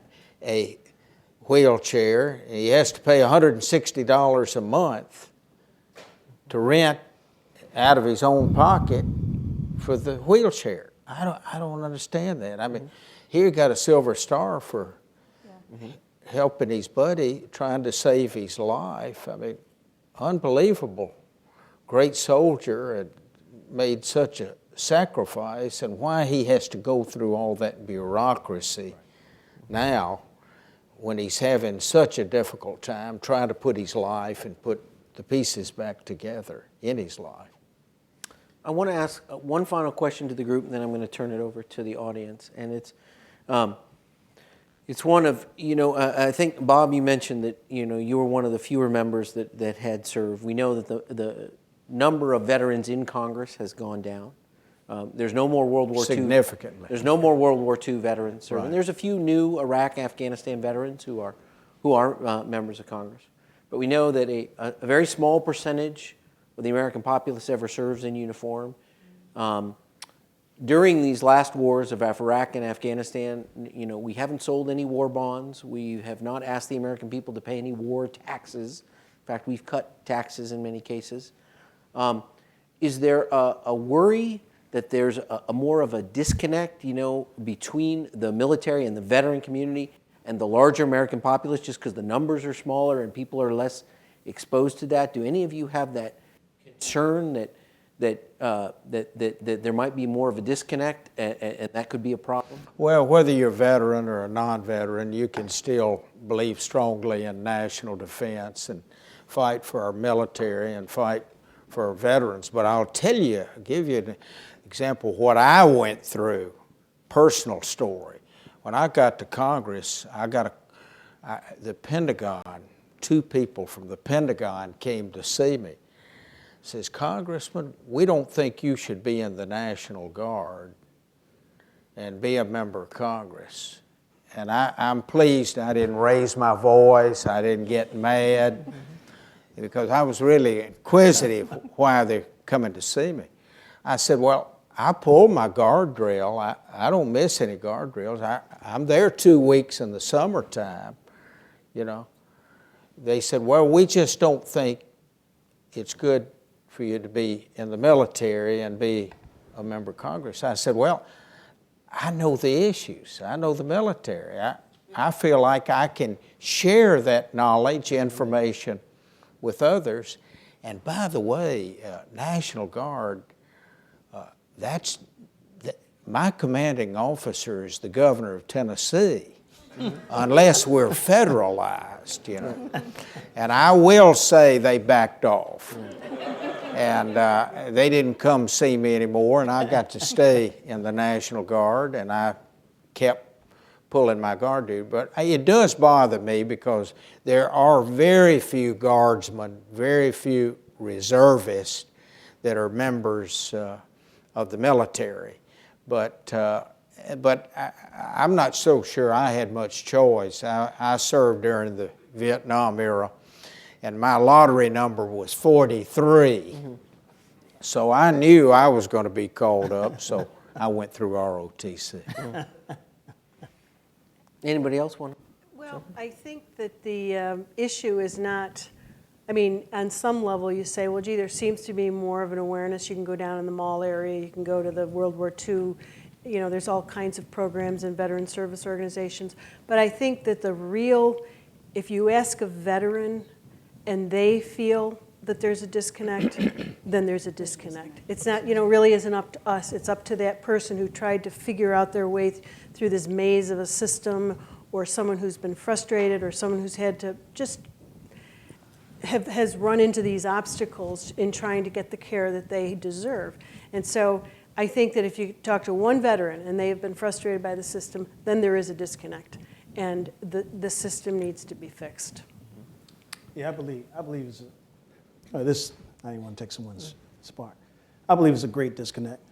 a wheelchair. And he has to pay $160 a month to rent out of his own pocket for the wheelchair. I don't understand that. I mean, here he got a Silver Star for helping his buddy, trying to save his life. I mean, unbelievable. Great soldier, and made such a sacrifice, and why he has to go through all that bureaucracy now when he's having such a difficult time trying to put his life and put the pieces back together in his life. I want to ask one final question to the group, and then I'm going to turn it over to the audience. And it's one of, I think, Bob, you mentioned that, you were one of the fewer members that had served. We know that the number of veterans in Congress has gone down. There's no more World War II. Significantly. There's no more World War II veterans serving. Right. There's a few new Iraq, Afghanistan veterans who are members of Congress. But we know that a very small percentage of the American populace ever serves in uniform. During these last wars of Iraq and Afghanistan, we haven't sold any war bonds. We have not asked the American people to pay any war taxes. In fact, we've cut taxes in many cases. Is there a worry that there's a more of a disconnect, between the military and the veteran community and the larger American populace, just because the numbers are smaller and people are less exposed to that? Do any of you have that concern that there might be more of a disconnect and that could be a problem? Well, whether you're a veteran or a non-veteran, you can still believe strongly in national defense and fight for our military and fight for our veterans. But I'll give you an example of what I went through, personal story. When I got to Congress, the Pentagon, 2 people from the Pentagon came to see me. Says, Congressman, we don't think you should be in the National Guard and be a member of Congress. And I'm pleased I didn't raise my voice, I didn't get mad, because I was really inquisitive why they're coming to see me. I said, well, I pull my guardrail. I don't miss any guardrails. I'm there 2 weeks in the summertime, They said, well, we just don't think it's good for you to be in the military and be a member of Congress. I said, well, I know the issues. I know the military. I feel like I can share that knowledge, information with others, And by the way, National Guard, my commanding officer is the governor of Tennessee, unless we're federalized, you know. And I will say they backed off. And they didn't come see me anymore, and I got to stay in the National Guard, and I kept pulling my guard duty. But it does bother me because there are very few guardsmen, very few reservists that are members of the military. But I'm not so sure I had much choice. I served during the Vietnam era, and my lottery number was 43. So I knew I was going to be called up, so I went through ROTC. Anybody else want to? Well, I think that the issue is not, I mean, on some level you say, well, gee, there seems to be more of an awareness. You can go down in the mall area, you can go to the World War II, you know, there's all kinds of programs and veteran service organizations. But I think that the real, if you ask a veteran and they feel that there's a disconnect, then there's a disconnect. It's not, you know, really isn't up to us. It's up to that person who tried to figure out their way through this maze of a system, or someone who's been frustrated, or someone who's had to just has run into these obstacles in trying to get the care that they deserve. And so I think that if you talk to one veteran and they have been frustrated by the system, then there is a disconnect, and the system needs to be fixed. Yeah, I believe it's this. I didn't want to take someone's spot. I believe it's a great disconnect.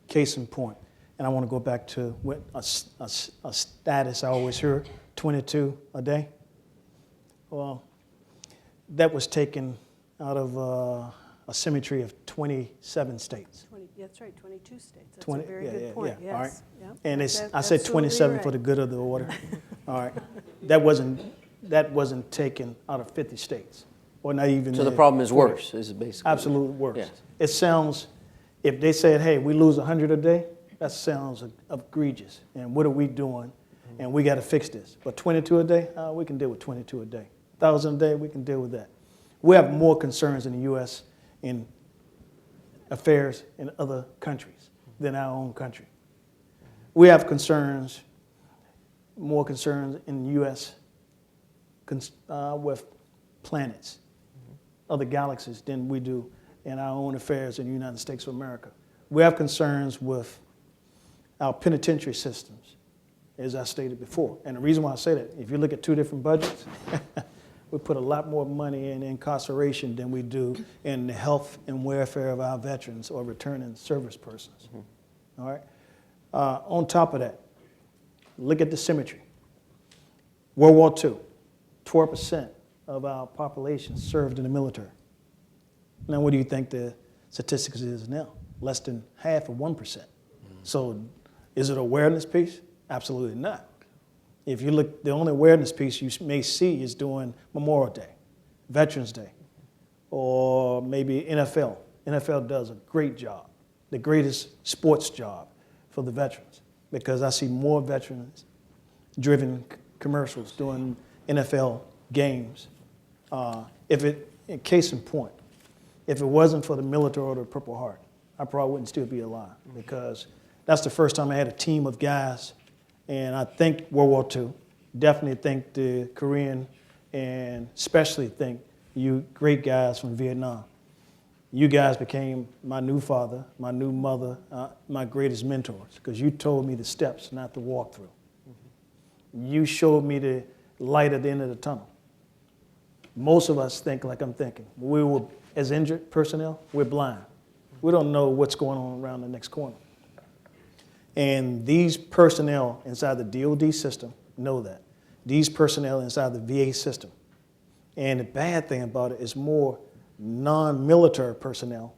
Case in point, and I want to go back to what a status I always hear: 22 a day. Well, that was taken out of a symmetry of 27 states. That's right, 22 states. That's a very good point. Yeah. All right. Yes. Yep. And That's I said 27 for the good of the order. All right. That wasn't taken out of 50 states, or not even. So the problem is worse, is basically. Absolutely worse. Yes. It sounds, if they said, hey, we lose 100 a day, that sounds egregious. And what are we doing? And we got to fix this. But 22 a day, we can deal with 22 a day. 1,000 a day, we can deal with that. We have more concerns in the U.S. in affairs in other countries than our own country. We have concerns, more concerns in the U.S. With planets, other galaxies than we do in our own affairs in the United States of America. We have concerns with our penitentiary systems, as I stated before. And the reason why I say that, if you look at two different budgets, we put a lot more money in incarceration than we do in the health and welfare of our veterans or returning service persons. All right. On top of that, look at the symmetry. World War II, 12% of our population served in the military. Now, what do you think the statistics is now? Less than half of 1%. So, is it an awareness piece? Absolutely not. If you look, the only awareness piece you may see is during Memorial Day, Veterans Day, or maybe NFL. NFL does a great job, the greatest sports job for the veterans, because I see more veterans-driven commercials during NFL games. Case in point, if it wasn't for the military or the Purple Heart, I probably wouldn't still be alive, because that's the first time I had a team of guys. And I think World War II, definitely think the Korean, and especially think you great guys from Vietnam. You guys became my new father, my new mother, my greatest mentors, because you told me the steps not to walk through. You showed me the light at the end of the tunnel. Most of us think like I'm thinking. We were, as injured personnel, we're blind. We don't know what's going on around the next corner. And these personnel inside the DOD system know that. These personnel inside the VA system. And the bad thing about it is more non-military personnel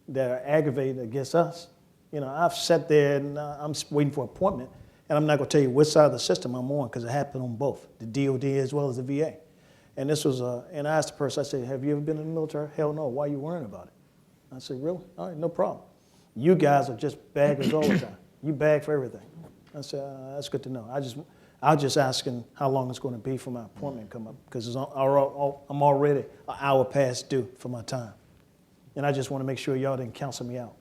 that are aggravated against us. You know, I've sat there and I'm waiting for an appointment, and I'm not going to tell you which side of the system I'm on, because it happened on both, the DOD as well as the VA. And this was, and I asked the person, I said, have you ever been in the military? Hell no, why are you worrying about it? I said, really? All right, no problem. You guys are just baggers all the time. You bag for everything. I said, that's good to know. I was just asking how long it's going to be for my appointment to come up, because I'm already an hour past due for my time. And I just want to make sure y'all didn't cancel me out.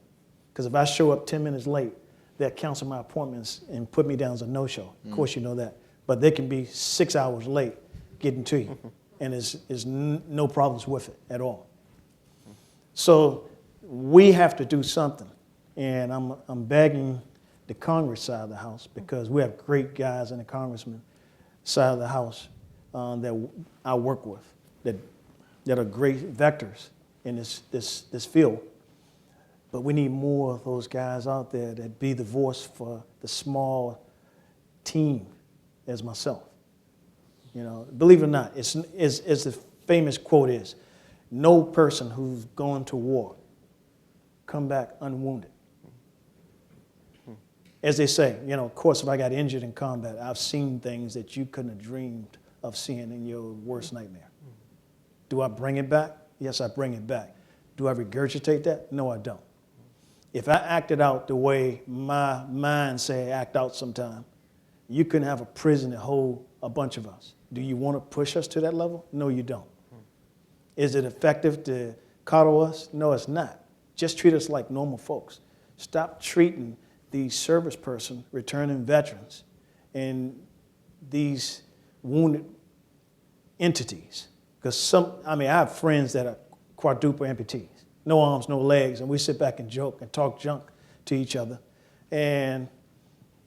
Because if I show up 10 minutes late, they'll cancel my appointments and put me down as a no-show. Of course you know that. But they can be 6 hours late getting to you, and there's no problems with it at all. So we have to do something, and I'm begging the Congress side of the House, because we have great guys in the Congressman side of the House that I work with that are great vectors in this field. But we need more of those guys out there that be the voice for the small team as myself. You know, believe it or not, it's the famous quote is, no person who's gone to war come back unwounded. As they say, you know, of course, if I got injured in combat, I've seen things that you couldn't have dreamed of seeing in your worst nightmare. Do I bring it back? Yes, I bring it back. Do I regurgitate that? No, I don't. If I acted out the way my mind say act out sometime, you couldn't have a prison that hold a bunch of us. Do you want to push us to that level? No, you don't. Is it effective to coddle us? No, it's not. Just treat us like normal folks. Stop treating these service person, returning veterans, and these wounded entities. Because I have friends that are quadruple amputees, no arms, no legs, and we sit back and joke and talk junk to each other. And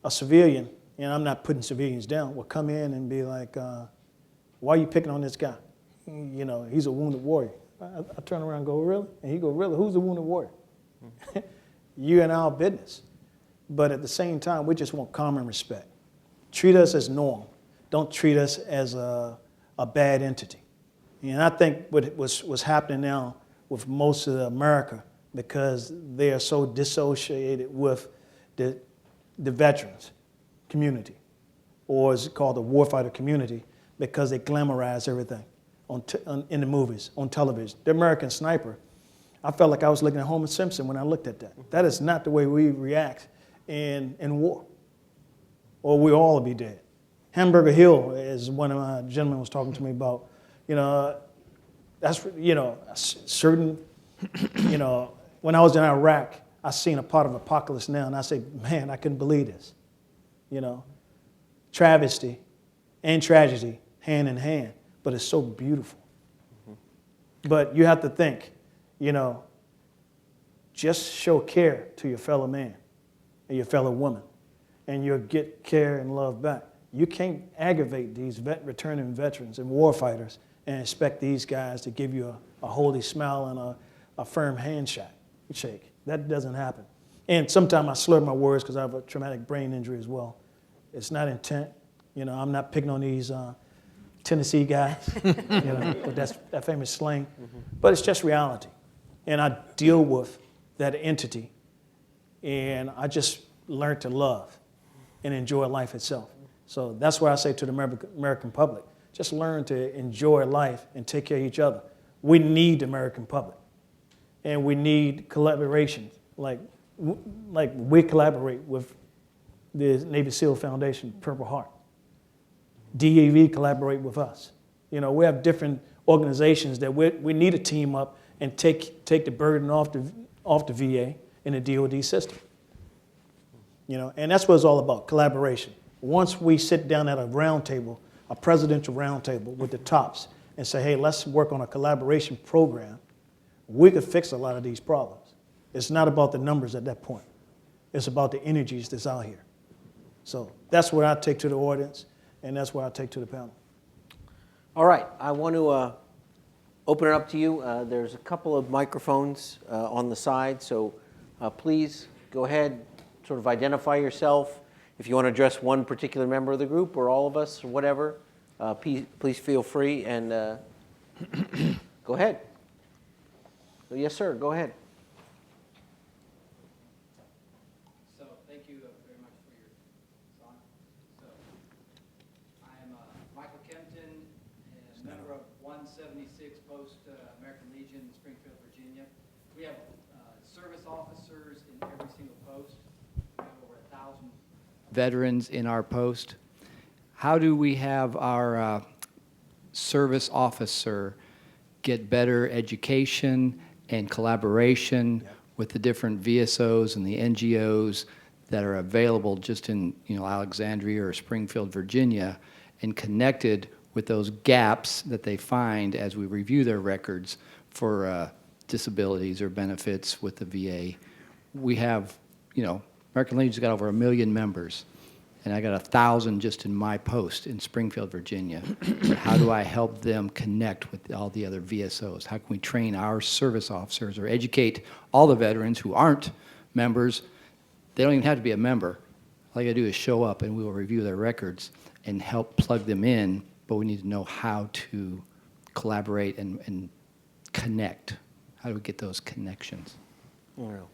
a civilian, and I'm not putting civilians down, will come in and be like, why are you picking on this guy? You know, he's a wounded warrior. I turn around and go, really? And he go, really? Who's the wounded warrior? You and our business. But at the same time, we just want common respect. Treat us as normal. Don't treat us as a bad entity. And I think what's happening now with most of America, because they are so dissociated with the veterans community, or is called the warfighter community, because they glamorize everything in the movies, on television. The American Sniper, I felt like I was looking at Homer Simpson when I looked at that. That is not the way we react in war, or we all will be dead. Hamburger Hill, as one of my gentlemen was talking to me about, you know, that's, you know, certain, you know, when I was in Iraq, I seen a part of Apocalypse Now, and I say, man, I couldn't believe this. You know, travesty and tragedy hand in hand, but it's so beautiful. But you have to think, you know, just show care to your fellow man and your fellow woman, and you'll get care and love back. You can't aggravate these returning veterans and warfighters and expect these guys to give you a holy smile and a firm handshake. That doesn't happen. And sometimes I slur my words because I have a traumatic brain injury as well. It's not intent. You know, I'm not picking on these Tennessee guys, you know, with that famous slang. But it's just reality. And I deal with that entity, and I just learned to love and enjoy life itself. So that's why I say to the American public, just learn to enjoy life and take care of each other. We need the American public, and we need collaboration. Like we collaborate with the Navy SEAL Foundation, Purple Heart. DAV collaborate with us. You know, we have different organizations that we need to team up and take the burden off the VA and the DoD system. You know, and that's what it's all about, collaboration. Once we sit down at a round table, a presidential round table with the tops, and say, hey, let's work on a collaboration program, we could fix a lot of these problems. It's not about the numbers at that point. It's about the energies that's out here. So that's what I take to the audience, and that's what I take to the panel. All right, I want to open it up to you. There's a couple of microphones on the side, so please go ahead, sort of identify yourself. If you want to address one particular member of the group or all of us or whatever, please feel free and go ahead. So, yes, sir, go ahead. So thank you very much for your song. So I'm Michael Kempton, a member of 176 Post American Legion in Springfield, Virginia. We have service officers in every single post. We have over 1,000 veterans in our post. how do we have our service officer get better education and collaboration with the different VSOs and the NGOs that are available just in Alexandria or Springfield, Virginia, and connected with those gaps that they find as we review their records for disabilities or benefits with the VA. We have, American Legion's got over 1 million members, and I got 1,000 just in my post in Springfield, Virginia. But how do I help them connect with all the other VSOs? How can we train our service officers or educate all the veterans who aren't members? They don't even have to be a member. All you gotta do is show up and we will review their records and help plug them in, but we need to know how to collaborate and connect. How do we get those connections? I don't know.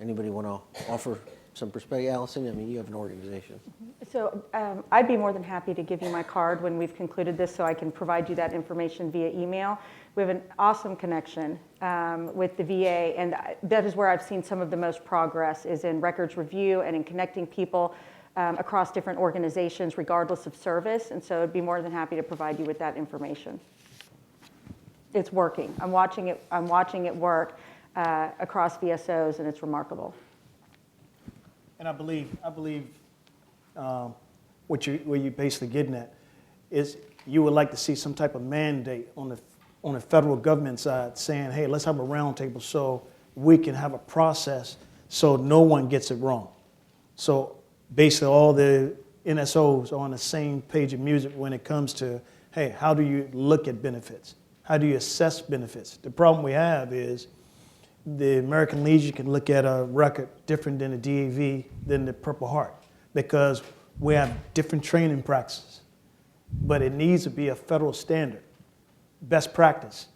Anybody want to offer some perspective? Allison, I mean, you have an organization. So I'd be more than happy to give you my card when we've concluded this so I can provide you that information via email. We have an awesome connection with the VA, and that is where I've seen some of the most progress is in records review and in connecting people across different organizations regardless of service, and so I'd be more than happy to provide you with that information. It's working. I'm watching it work across VSOs, and it's remarkable. And I believe what you're basically getting at is you would like to see some type of mandate on the federal government side saying, hey, let's have a roundtable so we can have a process so no one gets it wrong. So basically all the NSOs are on the same page of music when it comes to, hey, how do you look at benefits? How do you assess benefits? The problem we have is the American Legion can look at a record different than the DAV, than the Purple Heart, because we have different training practices. But it needs to be a federal standard, best practice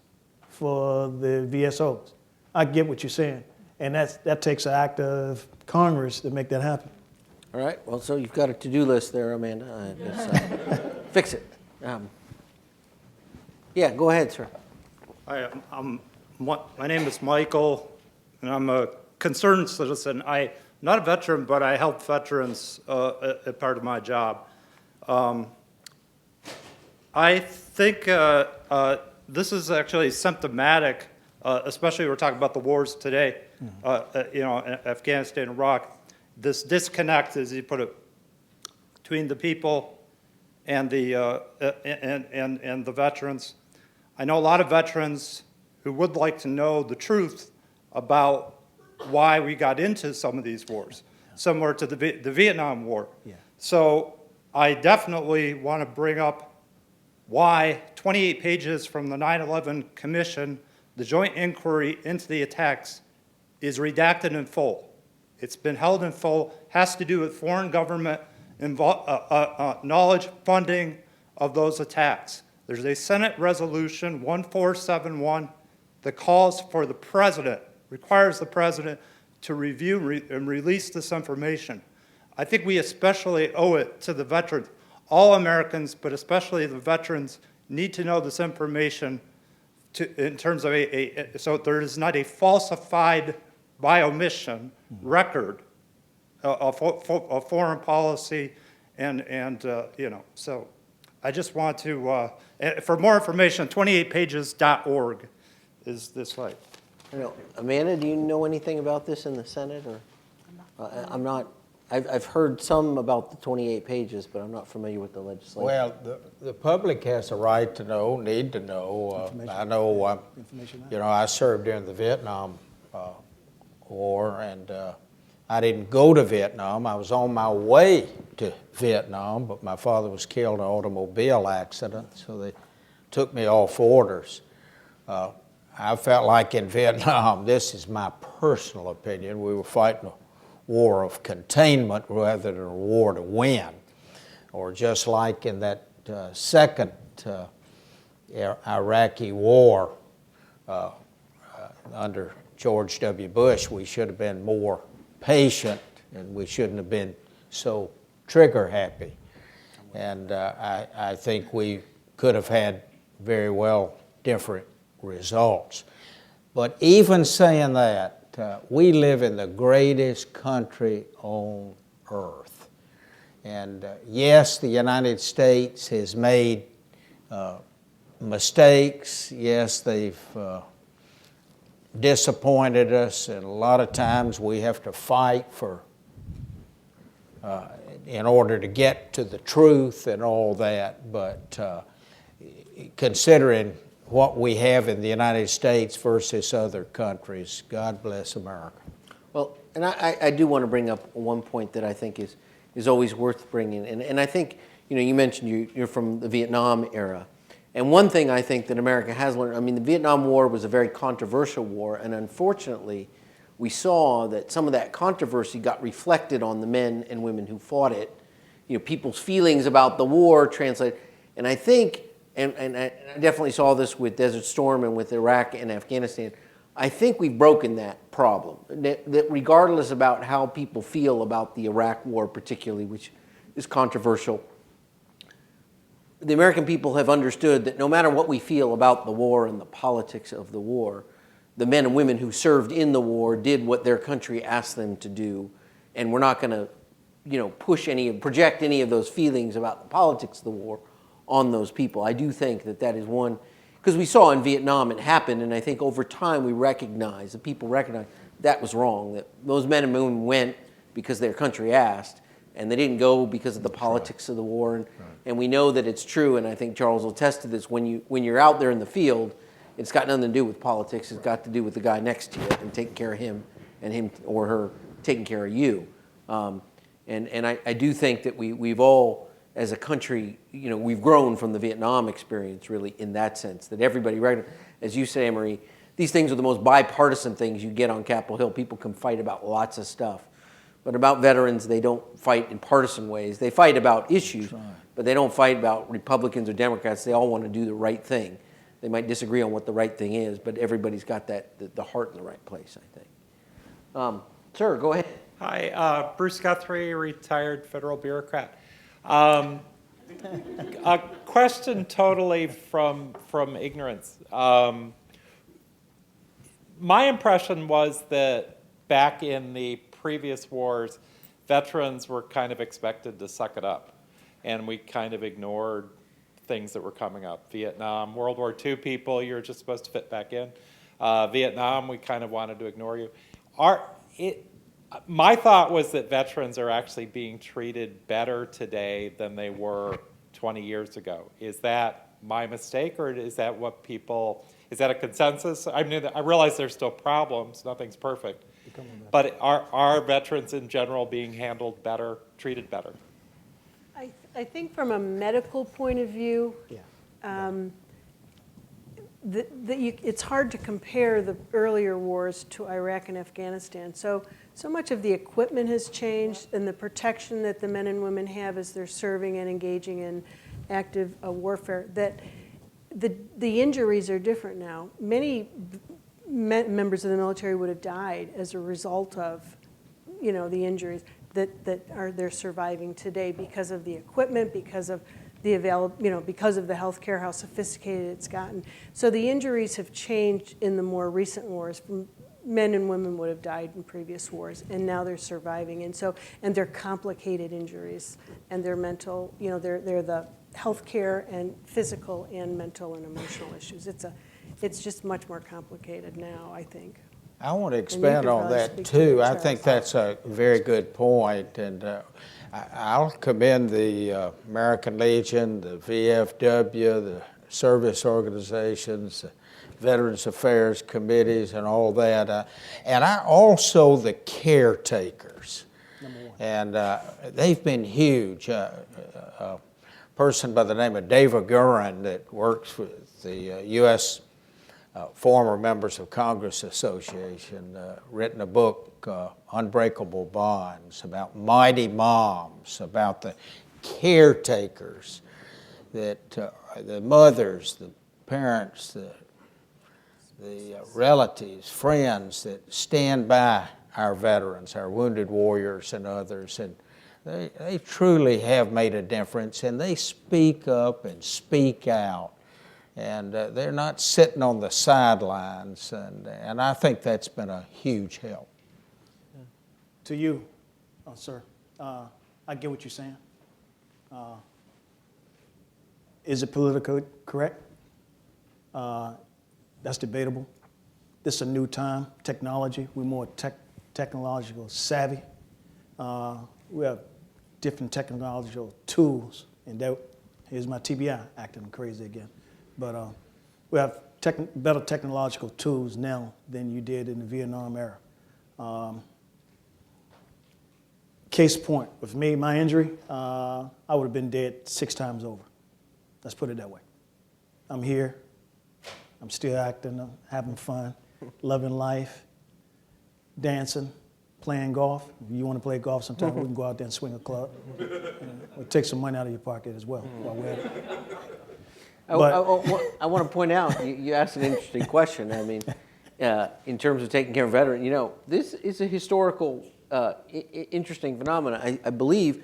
for the VSOs. I get what you're saying, and that takes an act of Congress to make that happen. All right, well, so you've got a to-do list there, Amanda. Fix it. Yeah, go ahead, sir. Hi, my name is Michael, and I'm a concerned citizen. I'm not a veteran, but I help veterans as part of my job. I think this is actually symptomatic, especially we're talking about the wars today, Afghanistan, Iraq. This disconnect, as you put it, between the people and the veterans. I know a lot of veterans who would like to know the truth about why we got into some of these wars, similar to the Vietnam War. Yeah. So I definitely want to bring up why 28 pages from the 9/11 Commission, the joint inquiry into the attacks, is redacted in full. It's been held in full, has to do with foreign government knowledge funding of those attacks. There's a Senate resolution 1471 that calls for the president, requires the president to review and release this information. I think we especially owe it to the veterans. All Americans, but especially the veterans, need to know this information in terms of so there is not a falsified by omission record of foreign policy and so I just want to, for more information, 28pages.org is this site. Amanda, do you know anything about this in the Senate? Or I'm not. I've heard some about the 28 pages, but I'm not familiar with the legislation. Well, the public has a right to know, need to know. I know, I served during the Vietnam War, and I didn't go to Vietnam. I was on my way to Vietnam, but my father was killed in an automobile accident, so they took me off orders. I felt like in Vietnam, this is my personal opinion, we were fighting a war of containment rather than a war to win. Or just like in that second Iraqi war under George W. Bush, we should have been more patient and we shouldn't have been so trigger happy. And I think we could have had very well different results. But even saying that, we live in the greatest country on earth. And yes, the United States has made mistakes. Yes, they've disappointed us, and a lot of times we have to fight for in order to get to the truth and all that. But considering what we have in the United States versus other countries, God bless America. Well, and I do want to bring up one point that I think is always worth bringing. And I think, you mentioned you're from the Vietnam era. And one thing I think that America has learned, I mean, the Vietnam War was a very controversial war, and unfortunately, we saw that some of that controversy got reflected on the men and women who fought it. People's feelings about the war translated. And I think, and I definitely saw this with Desert Storm and with Iraq and Afghanistan, I think we've broken that problem. That regardless about how people feel about the Iraq war particularly, which is controversial, the American people have understood that no matter what we feel about the war and the politics of the war, the men and women who served in the war did what their country asked them to do, and we're not going to, project any of those feelings about the politics of the war on those people. I do think that is one, because we saw in Vietnam it happened, and I think over time the people recognized that was wrong, that those men and women went because their country asked, and they didn't go because of the politics of the war. And we know that it's true, and I think Charles will attest to this, when you're out there in the field, it's got nothing to do with politics. It's got to do with the guy next to you and taking care of him, and him or her taking care of you. And I do think that we've all, as a country, we've grown from the Vietnam experience, really, in that sense, that everybody, as you say, Marie, these things are the most bipartisan things you get on Capitol Hill. People can fight about lots of stuff. But about veterans, they don't fight in partisan ways. They fight about issues, but they don't fight about Republicans or Democrats. They all want to do the right thing. They might disagree on what the right thing is, but everybody's got the heart in the right place, I think. Sir, go ahead. Hi, Bruce Guthrie, retired federal bureaucrat. A question totally from ignorance. My impression was that back in the previous wars, veterans were kind of expected to suck it up, and we kind of ignored things that were coming up. Vietnam, World War II people, you're just supposed to fit back in. Vietnam, we kind of wanted to ignore you. My thought was that veterans are actually being treated better today than they were 20 years ago. Is that my mistake, or is that what people, is that a consensus? I mean, I realize there's still problems, nothing's perfect, but are veterans in general being handled better, treated better? I think from a medical point of view, it's hard to compare the earlier wars to Iraq and Afghanistan. So much of the equipment has changed, and the protection that the men and women have as they're serving and engaging in active warfare, that the injuries are different now. Many members of the military would have died as a result of, the injuries that they're surviving today because of the equipment, because of the because of the healthcare, how sophisticated it's gotten. So the injuries have changed in the more recent wars. Men and women would have died in previous wars, and now they're surviving. And they're complicated injuries, and they're mental, they're the healthcare and physical and mental and emotional issues. It's just much more complicated now, I think. I want to expand on that too. I think that's a very good point, and I'll commend the American Legion, the VFW, the service organizations, Veterans Affairs committees, and all that. And I also the caretakers, and they've been huge. A person by the name of David Gurin that works with the U.S. Former Members of Congress Association, written a book, Unbreakable Bonds, about mighty moms, about the caretakers, that the mothers, the parents, the relatives, friends that stand by our veterans, our wounded warriors and others, and they truly have made a difference, and they speak up and speak out. And they're not sitting on the sidelines, and I think that's been a huge help. To you, sir, I get what you're saying. Is it politically correct? That's debatable. This is a new time, technology. We're more technological savvy. We have different technological tools, and here's my TBI acting crazy again. But we have better technological tools now than you did in the Vietnam era. Case point, with me, my injury, I would have been dead 6 times over. Let's put it that way. I'm here. I'm still acting, I'm having fun, loving life, dancing, playing golf. If you want to play golf sometime, we can go out there and swing a club. We'll take some money out of your pocket as well while we're at it. I want to point out, you asked an interesting question. I mean, in terms of taking care of veterans, this is a historical, interesting phenomenon. I believe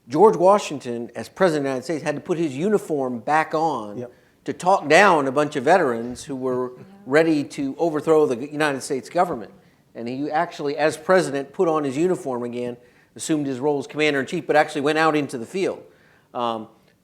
George Washington, as President of the United States, had to put his uniform back on to talk down a bunch of veterans who were ready to overthrow the United States government. And he actually, as president, put on his uniform again, assumed his role as commander-in-chief, but actually went out into the field.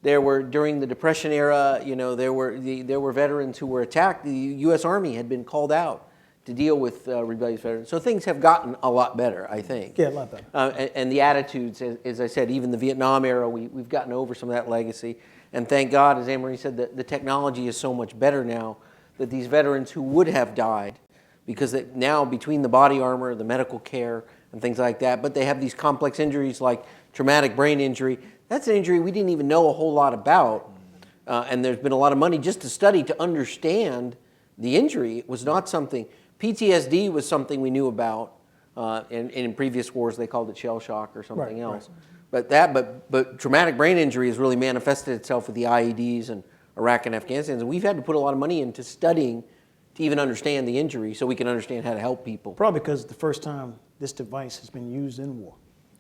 There were, during the Depression era, there were veterans who were attacked. The U.S. Army had been called out to deal with rebellious veterans. So things have gotten a lot better, I think. Yeah, a lot better. And the attitudes, as I said, even the Vietnam era, we've gotten over some of that legacy. And thank God, as Anne-Marie said, the technology is so much better now that these veterans who would have died, because now between the body armor, the medical care, and things like that, but they have these complex injuries like traumatic brain injury. That's an injury we didn't even know a whole lot about. And there's been a lot of money just to study to understand the injury. It was not something, PTSD was something we knew about. And in previous wars, they called it shell shock or something else. Right. But traumatic brain injury has really manifested itself with the IEDs and Iraq and Afghanistan. And we've had to put a lot of money into studying to even understand the injury so we can understand how to help people. Probably because it's the first time this device has been used in war.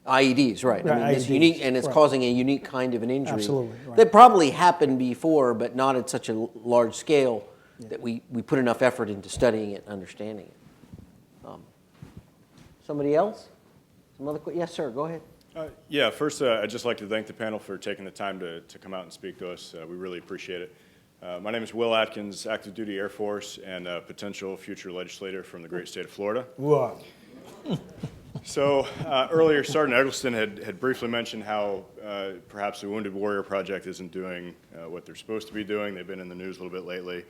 IEDs, right. I mean, it's unique, and it's causing a unique kind of an injury. Absolutely. Right. That probably happened before, but not at such a large scale that we put enough effort into studying it and understanding it. Somebody else? Yes, sir, go ahead. Yeah, first, I'd just like to thank the panel for taking the time to come out and speak to us. We really appreciate it. My name is Will Atkins, active duty Air Force, and a potential future legislator from the great state of Florida. Wow. So earlier, Sergeant Eggleston had briefly mentioned how perhaps the Wounded Warrior Project isn't doing what they're supposed to be doing. They've been in the news a little bit lately.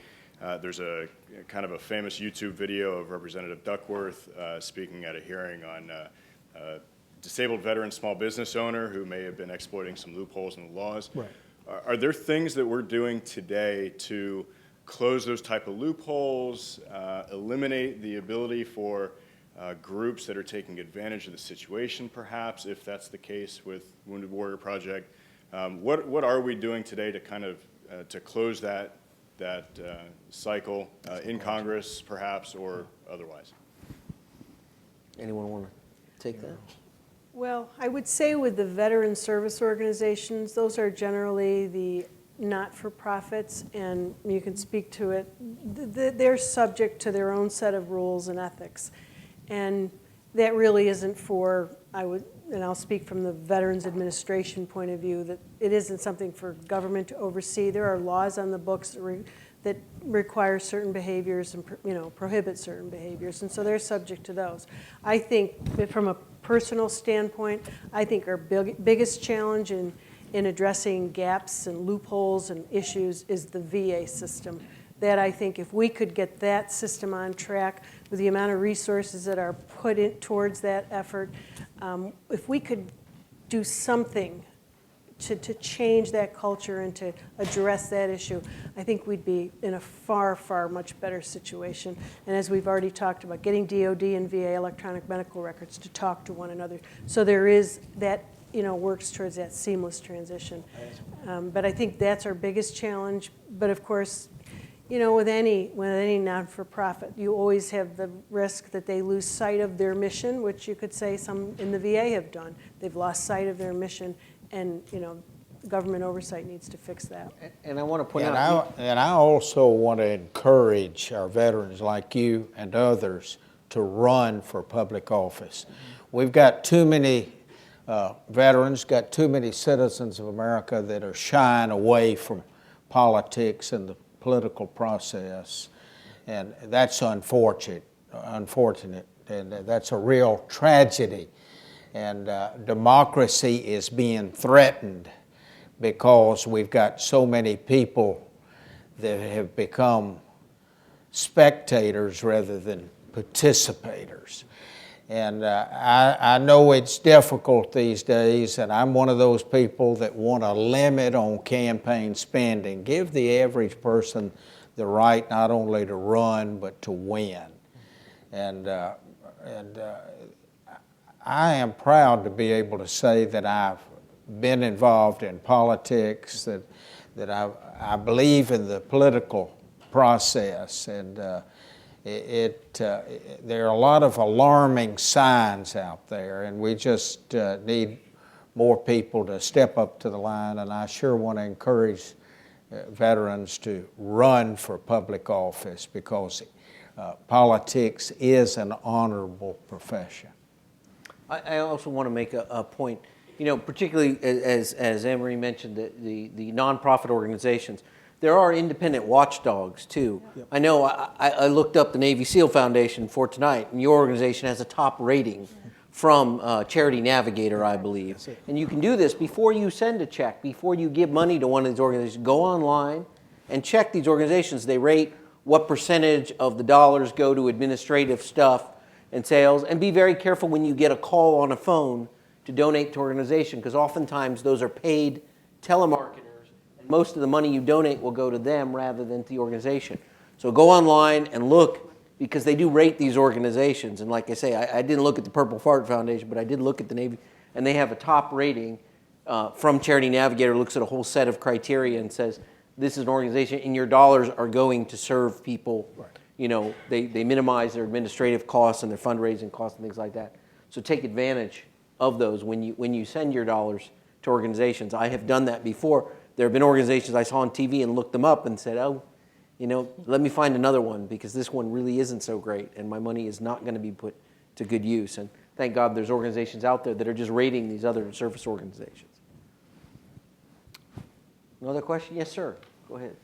There's a kind of a famous YouTube video of Representative Duckworth speaking at a hearing on a disabled veteran small business owner who may have been exploiting some loopholes in the laws. Right. Are there things that we're doing today to close those type of loopholes, eliminate the ability for groups that are taking advantage of the situation, perhaps, if that's the case with Wounded Warrior Project? What are we doing today to kind of to close that cycle in Congress, perhaps, or otherwise? Anyone want to take that? Well, I would say with the veteran service organizations, those are generally the not-for-profits, and you can speak to it. They're subject to their own set of rules and ethics. And that really isn't and I'll speak from the Veterans Administration point of view, that it isn't something for government to oversee. There are laws on the books that require certain behaviors and prohibit certain behaviors, and so they're subject to those. I think that from a personal standpoint, I think our biggest challenge in addressing gaps and loopholes and issues is the VA system. That I think if we could get that system on track with the amount of resources that are put in towards that effort, if we could do something to change that culture and to address that issue, I think we'd be in a far, far much better situation. And as we've already talked about, getting DOD and VA electronic medical records to talk to one another. So there is that, works towards that seamless transition. But I think that's our biggest challenge. But of course, with any non-for-profit, you always have the risk that they lose sight of their mission, which you could say some in the VA have done. They've lost sight of their mission, and government oversight needs to fix that. And I want to point out, and I also want to encourage our veterans like you and others to run for public office. We've got too many veterans, got too many citizens of America that are shying away from politics and the political process, and that's unfortunate, and that's a real tragedy. And democracy is being threatened because we've got so many people that have become spectators rather than participators. And I know it's difficult these days, and I'm one of those people that want a limit on campaign spending. Give the average person the right not only to run, but to win. And I am proud to be able to say that I've been involved in politics, that I believe in the political process, and there are a lot of alarming signs out there, and we just need more people to step up to the line, and I sure want to encourage veterans to run for public office because politics is an honorable profession. I also want to make a point, particularly as Emery mentioned, the nonprofit organizations. There are independent watchdogs too. Yep. I know I looked up the Navy SEAL Foundation for tonight, and your organization has a top rating from Charity Navigator, I believe. And you can do this before you send a check, before you give money to one of these organizations. Go online and check these organizations. They rate what percentage of the dollars go to administrative stuff and sales, and be very careful when you get a call on a phone to donate to organization, because oftentimes those are paid telemarketers. Most of the money you donate will go to them rather than to the organization. So go online and look, because they do rate these organizations. And like I say, I didn't look at the Purple Heart Foundation, but I did look at the Navy, and they have a top rating from Charity Navigator, looks at a whole set of criteria and says, this is an organization, and your dollars are going to serve people. Right. They minimize their administrative costs and their fundraising costs and things like that. So take advantage of those when you send your dollars to organizations. I have done that before. There have been organizations I saw on TV and looked them up and said, let me find another one, because this one really isn't so great and my money is not going to be put to good use. And thank God there's organizations out there that are just rating these other service organizations. Another question? Yes, sir. Go ahead.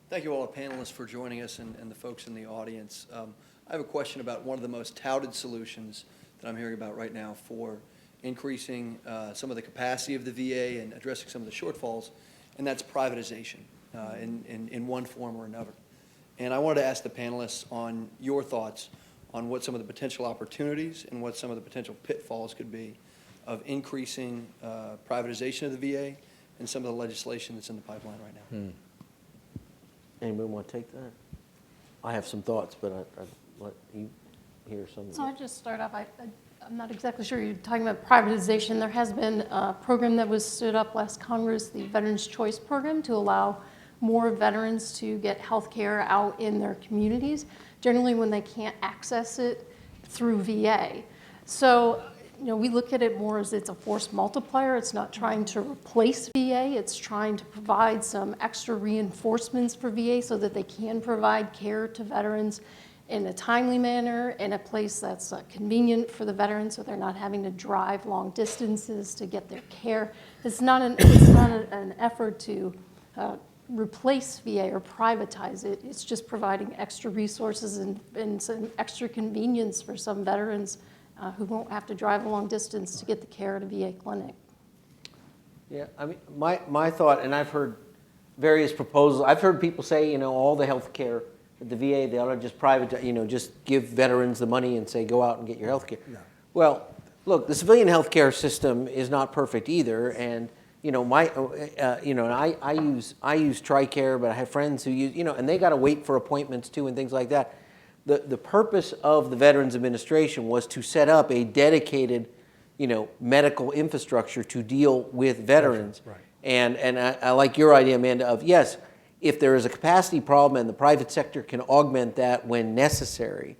Thank you all panelists for joining us and the folks in the audience. I have a question about one of the most touted solutions that I'm hearing about right now for increasing some of the capacity of the VA and addressing some of the shortfalls, and that's privatization in one form or another. And I wanted to ask the panelists on your thoughts on what some of the potential opportunities and what some of the potential pitfalls could be of increasing privatization of the VA and some of the legislation that's in the pipeline right now. Anybody want to take that? I have some thoughts, but I'd let you hear some. So I'll just start off. I'm not exactly sure you're talking about privatization. There has been a program that was stood up last Congress, the Veterans Choice Program, to allow more veterans to get health care out in their communities, generally when they can't access it through VA. So, we look at it more as it's a force multiplier. It's not trying to replace VA. It's trying to provide some extra reinforcements for VA so that they can provide care to veterans in a timely manner, in a place that's convenient for the veterans, so they're not having to drive long distances to get their care. It's not an effort to replace VA or privatize it. It's just providing extra resources and some extra convenience for some veterans who won't have to drive a long distance to get the care at a VA clinic. Yeah, I mean, my thought, and I've heard various proposals. I've heard people say, all the health care at the VA, they ought to just just give veterans the money and say, go out and get your health care. No. Well, look, the civilian health care system is not perfect either, and I use TRICARE, but I have friends who use, and they got to wait for appointments too and things like that. The purpose of the Veterans Administration was to set up a dedicated, medical infrastructure to deal with veterans. Right. And I like your idea, Amanda, of yes, if there is a capacity problem and the private sector can augment that when necessary,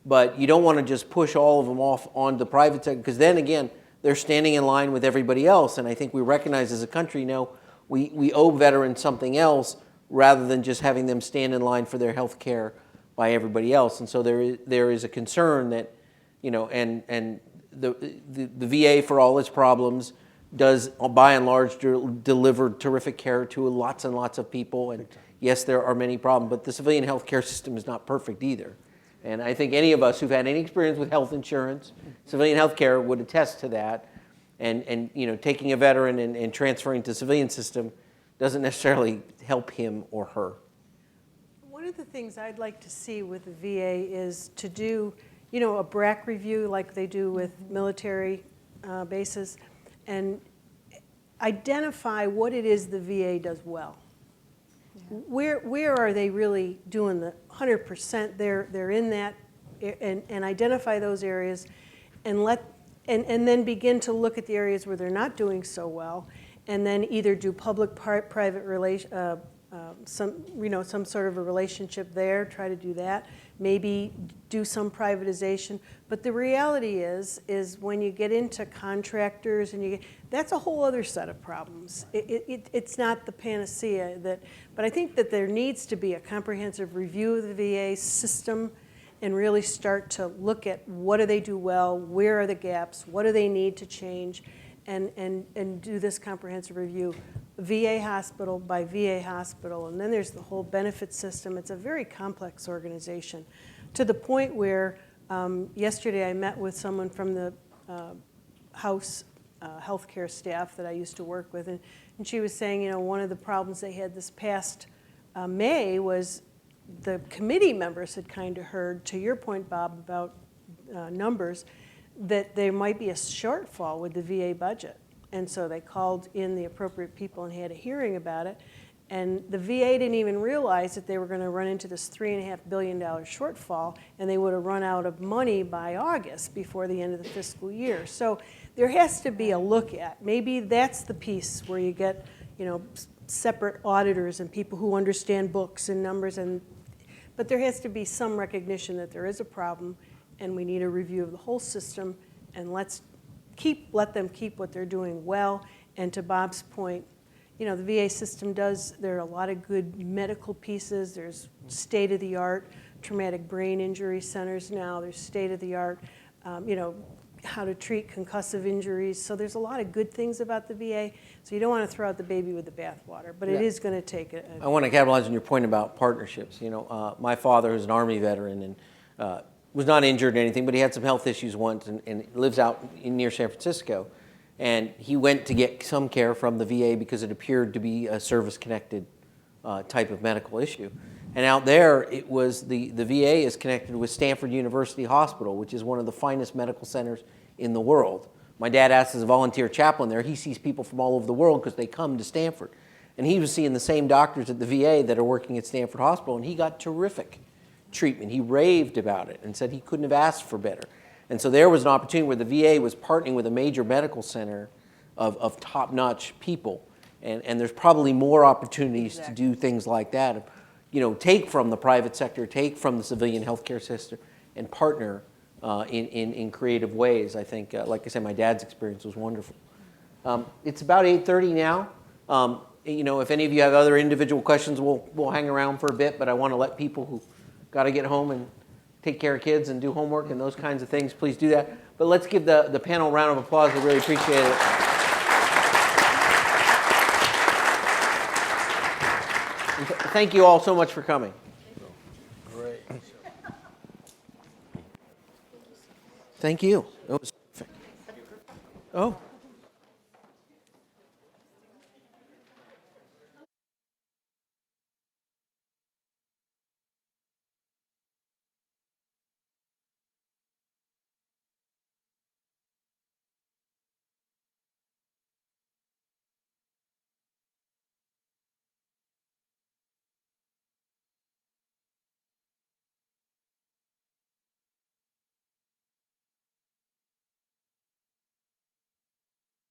but you don't want to just push all of them off on the private sector, because then again, they're standing in line with everybody else. And I think we recognize as a country now we owe veterans something else rather than just having them stand in line for their health care by everybody else. And so there is a concern that, and the VA, for all its problems, does by and large deliver terrific care to lots and lots of people. And yes, there are many problems, but the civilian health care system is not perfect either. And I think any of us who've had any experience with health insurance, civilian health care, would attest to that. And you know, taking a veteran and transferring to the civilian system doesn't necessarily help him or her. One of the things I'd like to see with the VA is to do, you know, a BRAC review like they do with military bases, and identify what it is the VA does well. Where are they really doing the 100%? They're in that, and identify those areas, and then begin to look at the areas where they're not doing so well, and then either do public-private relation, some sort of a relationship there. Try to do that. Maybe do some privatization. But the reality is when you get into contractors and that's a whole other set of problems. It's not the panacea but I think that there needs to be a comprehensive review of the VA system and really start to look at what do they do well, where are the gaps, what do they need to change, and do this comprehensive review. VA hospital by VA hospital, and then there's the whole benefit system. It's a very complex organization, to the point where yesterday I met with someone from the House healthcare staff that I used to work with, and she was saying, you know, one of the problems they had this past May was the committee members had kind of heard, to your point, Bob, about numbers, that there might be a shortfall with the VA budget. And so they called in the appropriate people and had a hearing about it. And the VA didn't even realize that they were going to run into this $3.5 billion shortfall, and they would have run out of money by August before the end of the fiscal year. So there has to be a look at. Maybe that's the piece where you get, you know, separate auditors and people who understand books and numbers, but there has to be some recognition that there is a problem, and we need a review of the whole system, and let them keep what they're doing well. And to Bob's point, you know, the VA system there are a lot of good medical pieces. There's state-of-the-art traumatic brain injury centers now. There's state-of-the-art, you know, how to treat concussive injuries. So there's a lot of good things about the VA. So you don't want to throw out the baby with the bathwater, but it is going to take I want to capitalize on your point about partnerships. You know, my father is an Army veteran and was not injured or anything, but he had some health issues once and lives out near San Francisco. And he went to get some care from the VA because it appeared to be a service-connected type of medical issue. And out there, it was the VA is connected with Stanford University Hospital, which is one of the finest medical centers in the world. My dad acts as a volunteer chaplain there. He sees people from all over the world because they come to Stanford. And he was seeing the same doctors at the VA that are working at Stanford Hospital, and he got terrific treatment. He raved about it and said he couldn't have asked for better. And so there was an opportunity where the VA was partnering with a major medical center of top-notch people. And there's probably more opportunities to do things like that. You know, take from the private sector, take from the civilian healthcare system, and partner in creative ways. I think, like I said, my dad's experience was wonderful. It's about 8:30 now. You know, if any of you have other individual questions, we'll hang around for a bit, but I want to let people who got to get home and take care of kids and do homework and those kinds of things, please do that. But let's give the panel a round of applause. We really appreciate it. And thank you all so much for coming. Great. Thank you. It was perfect. Oh.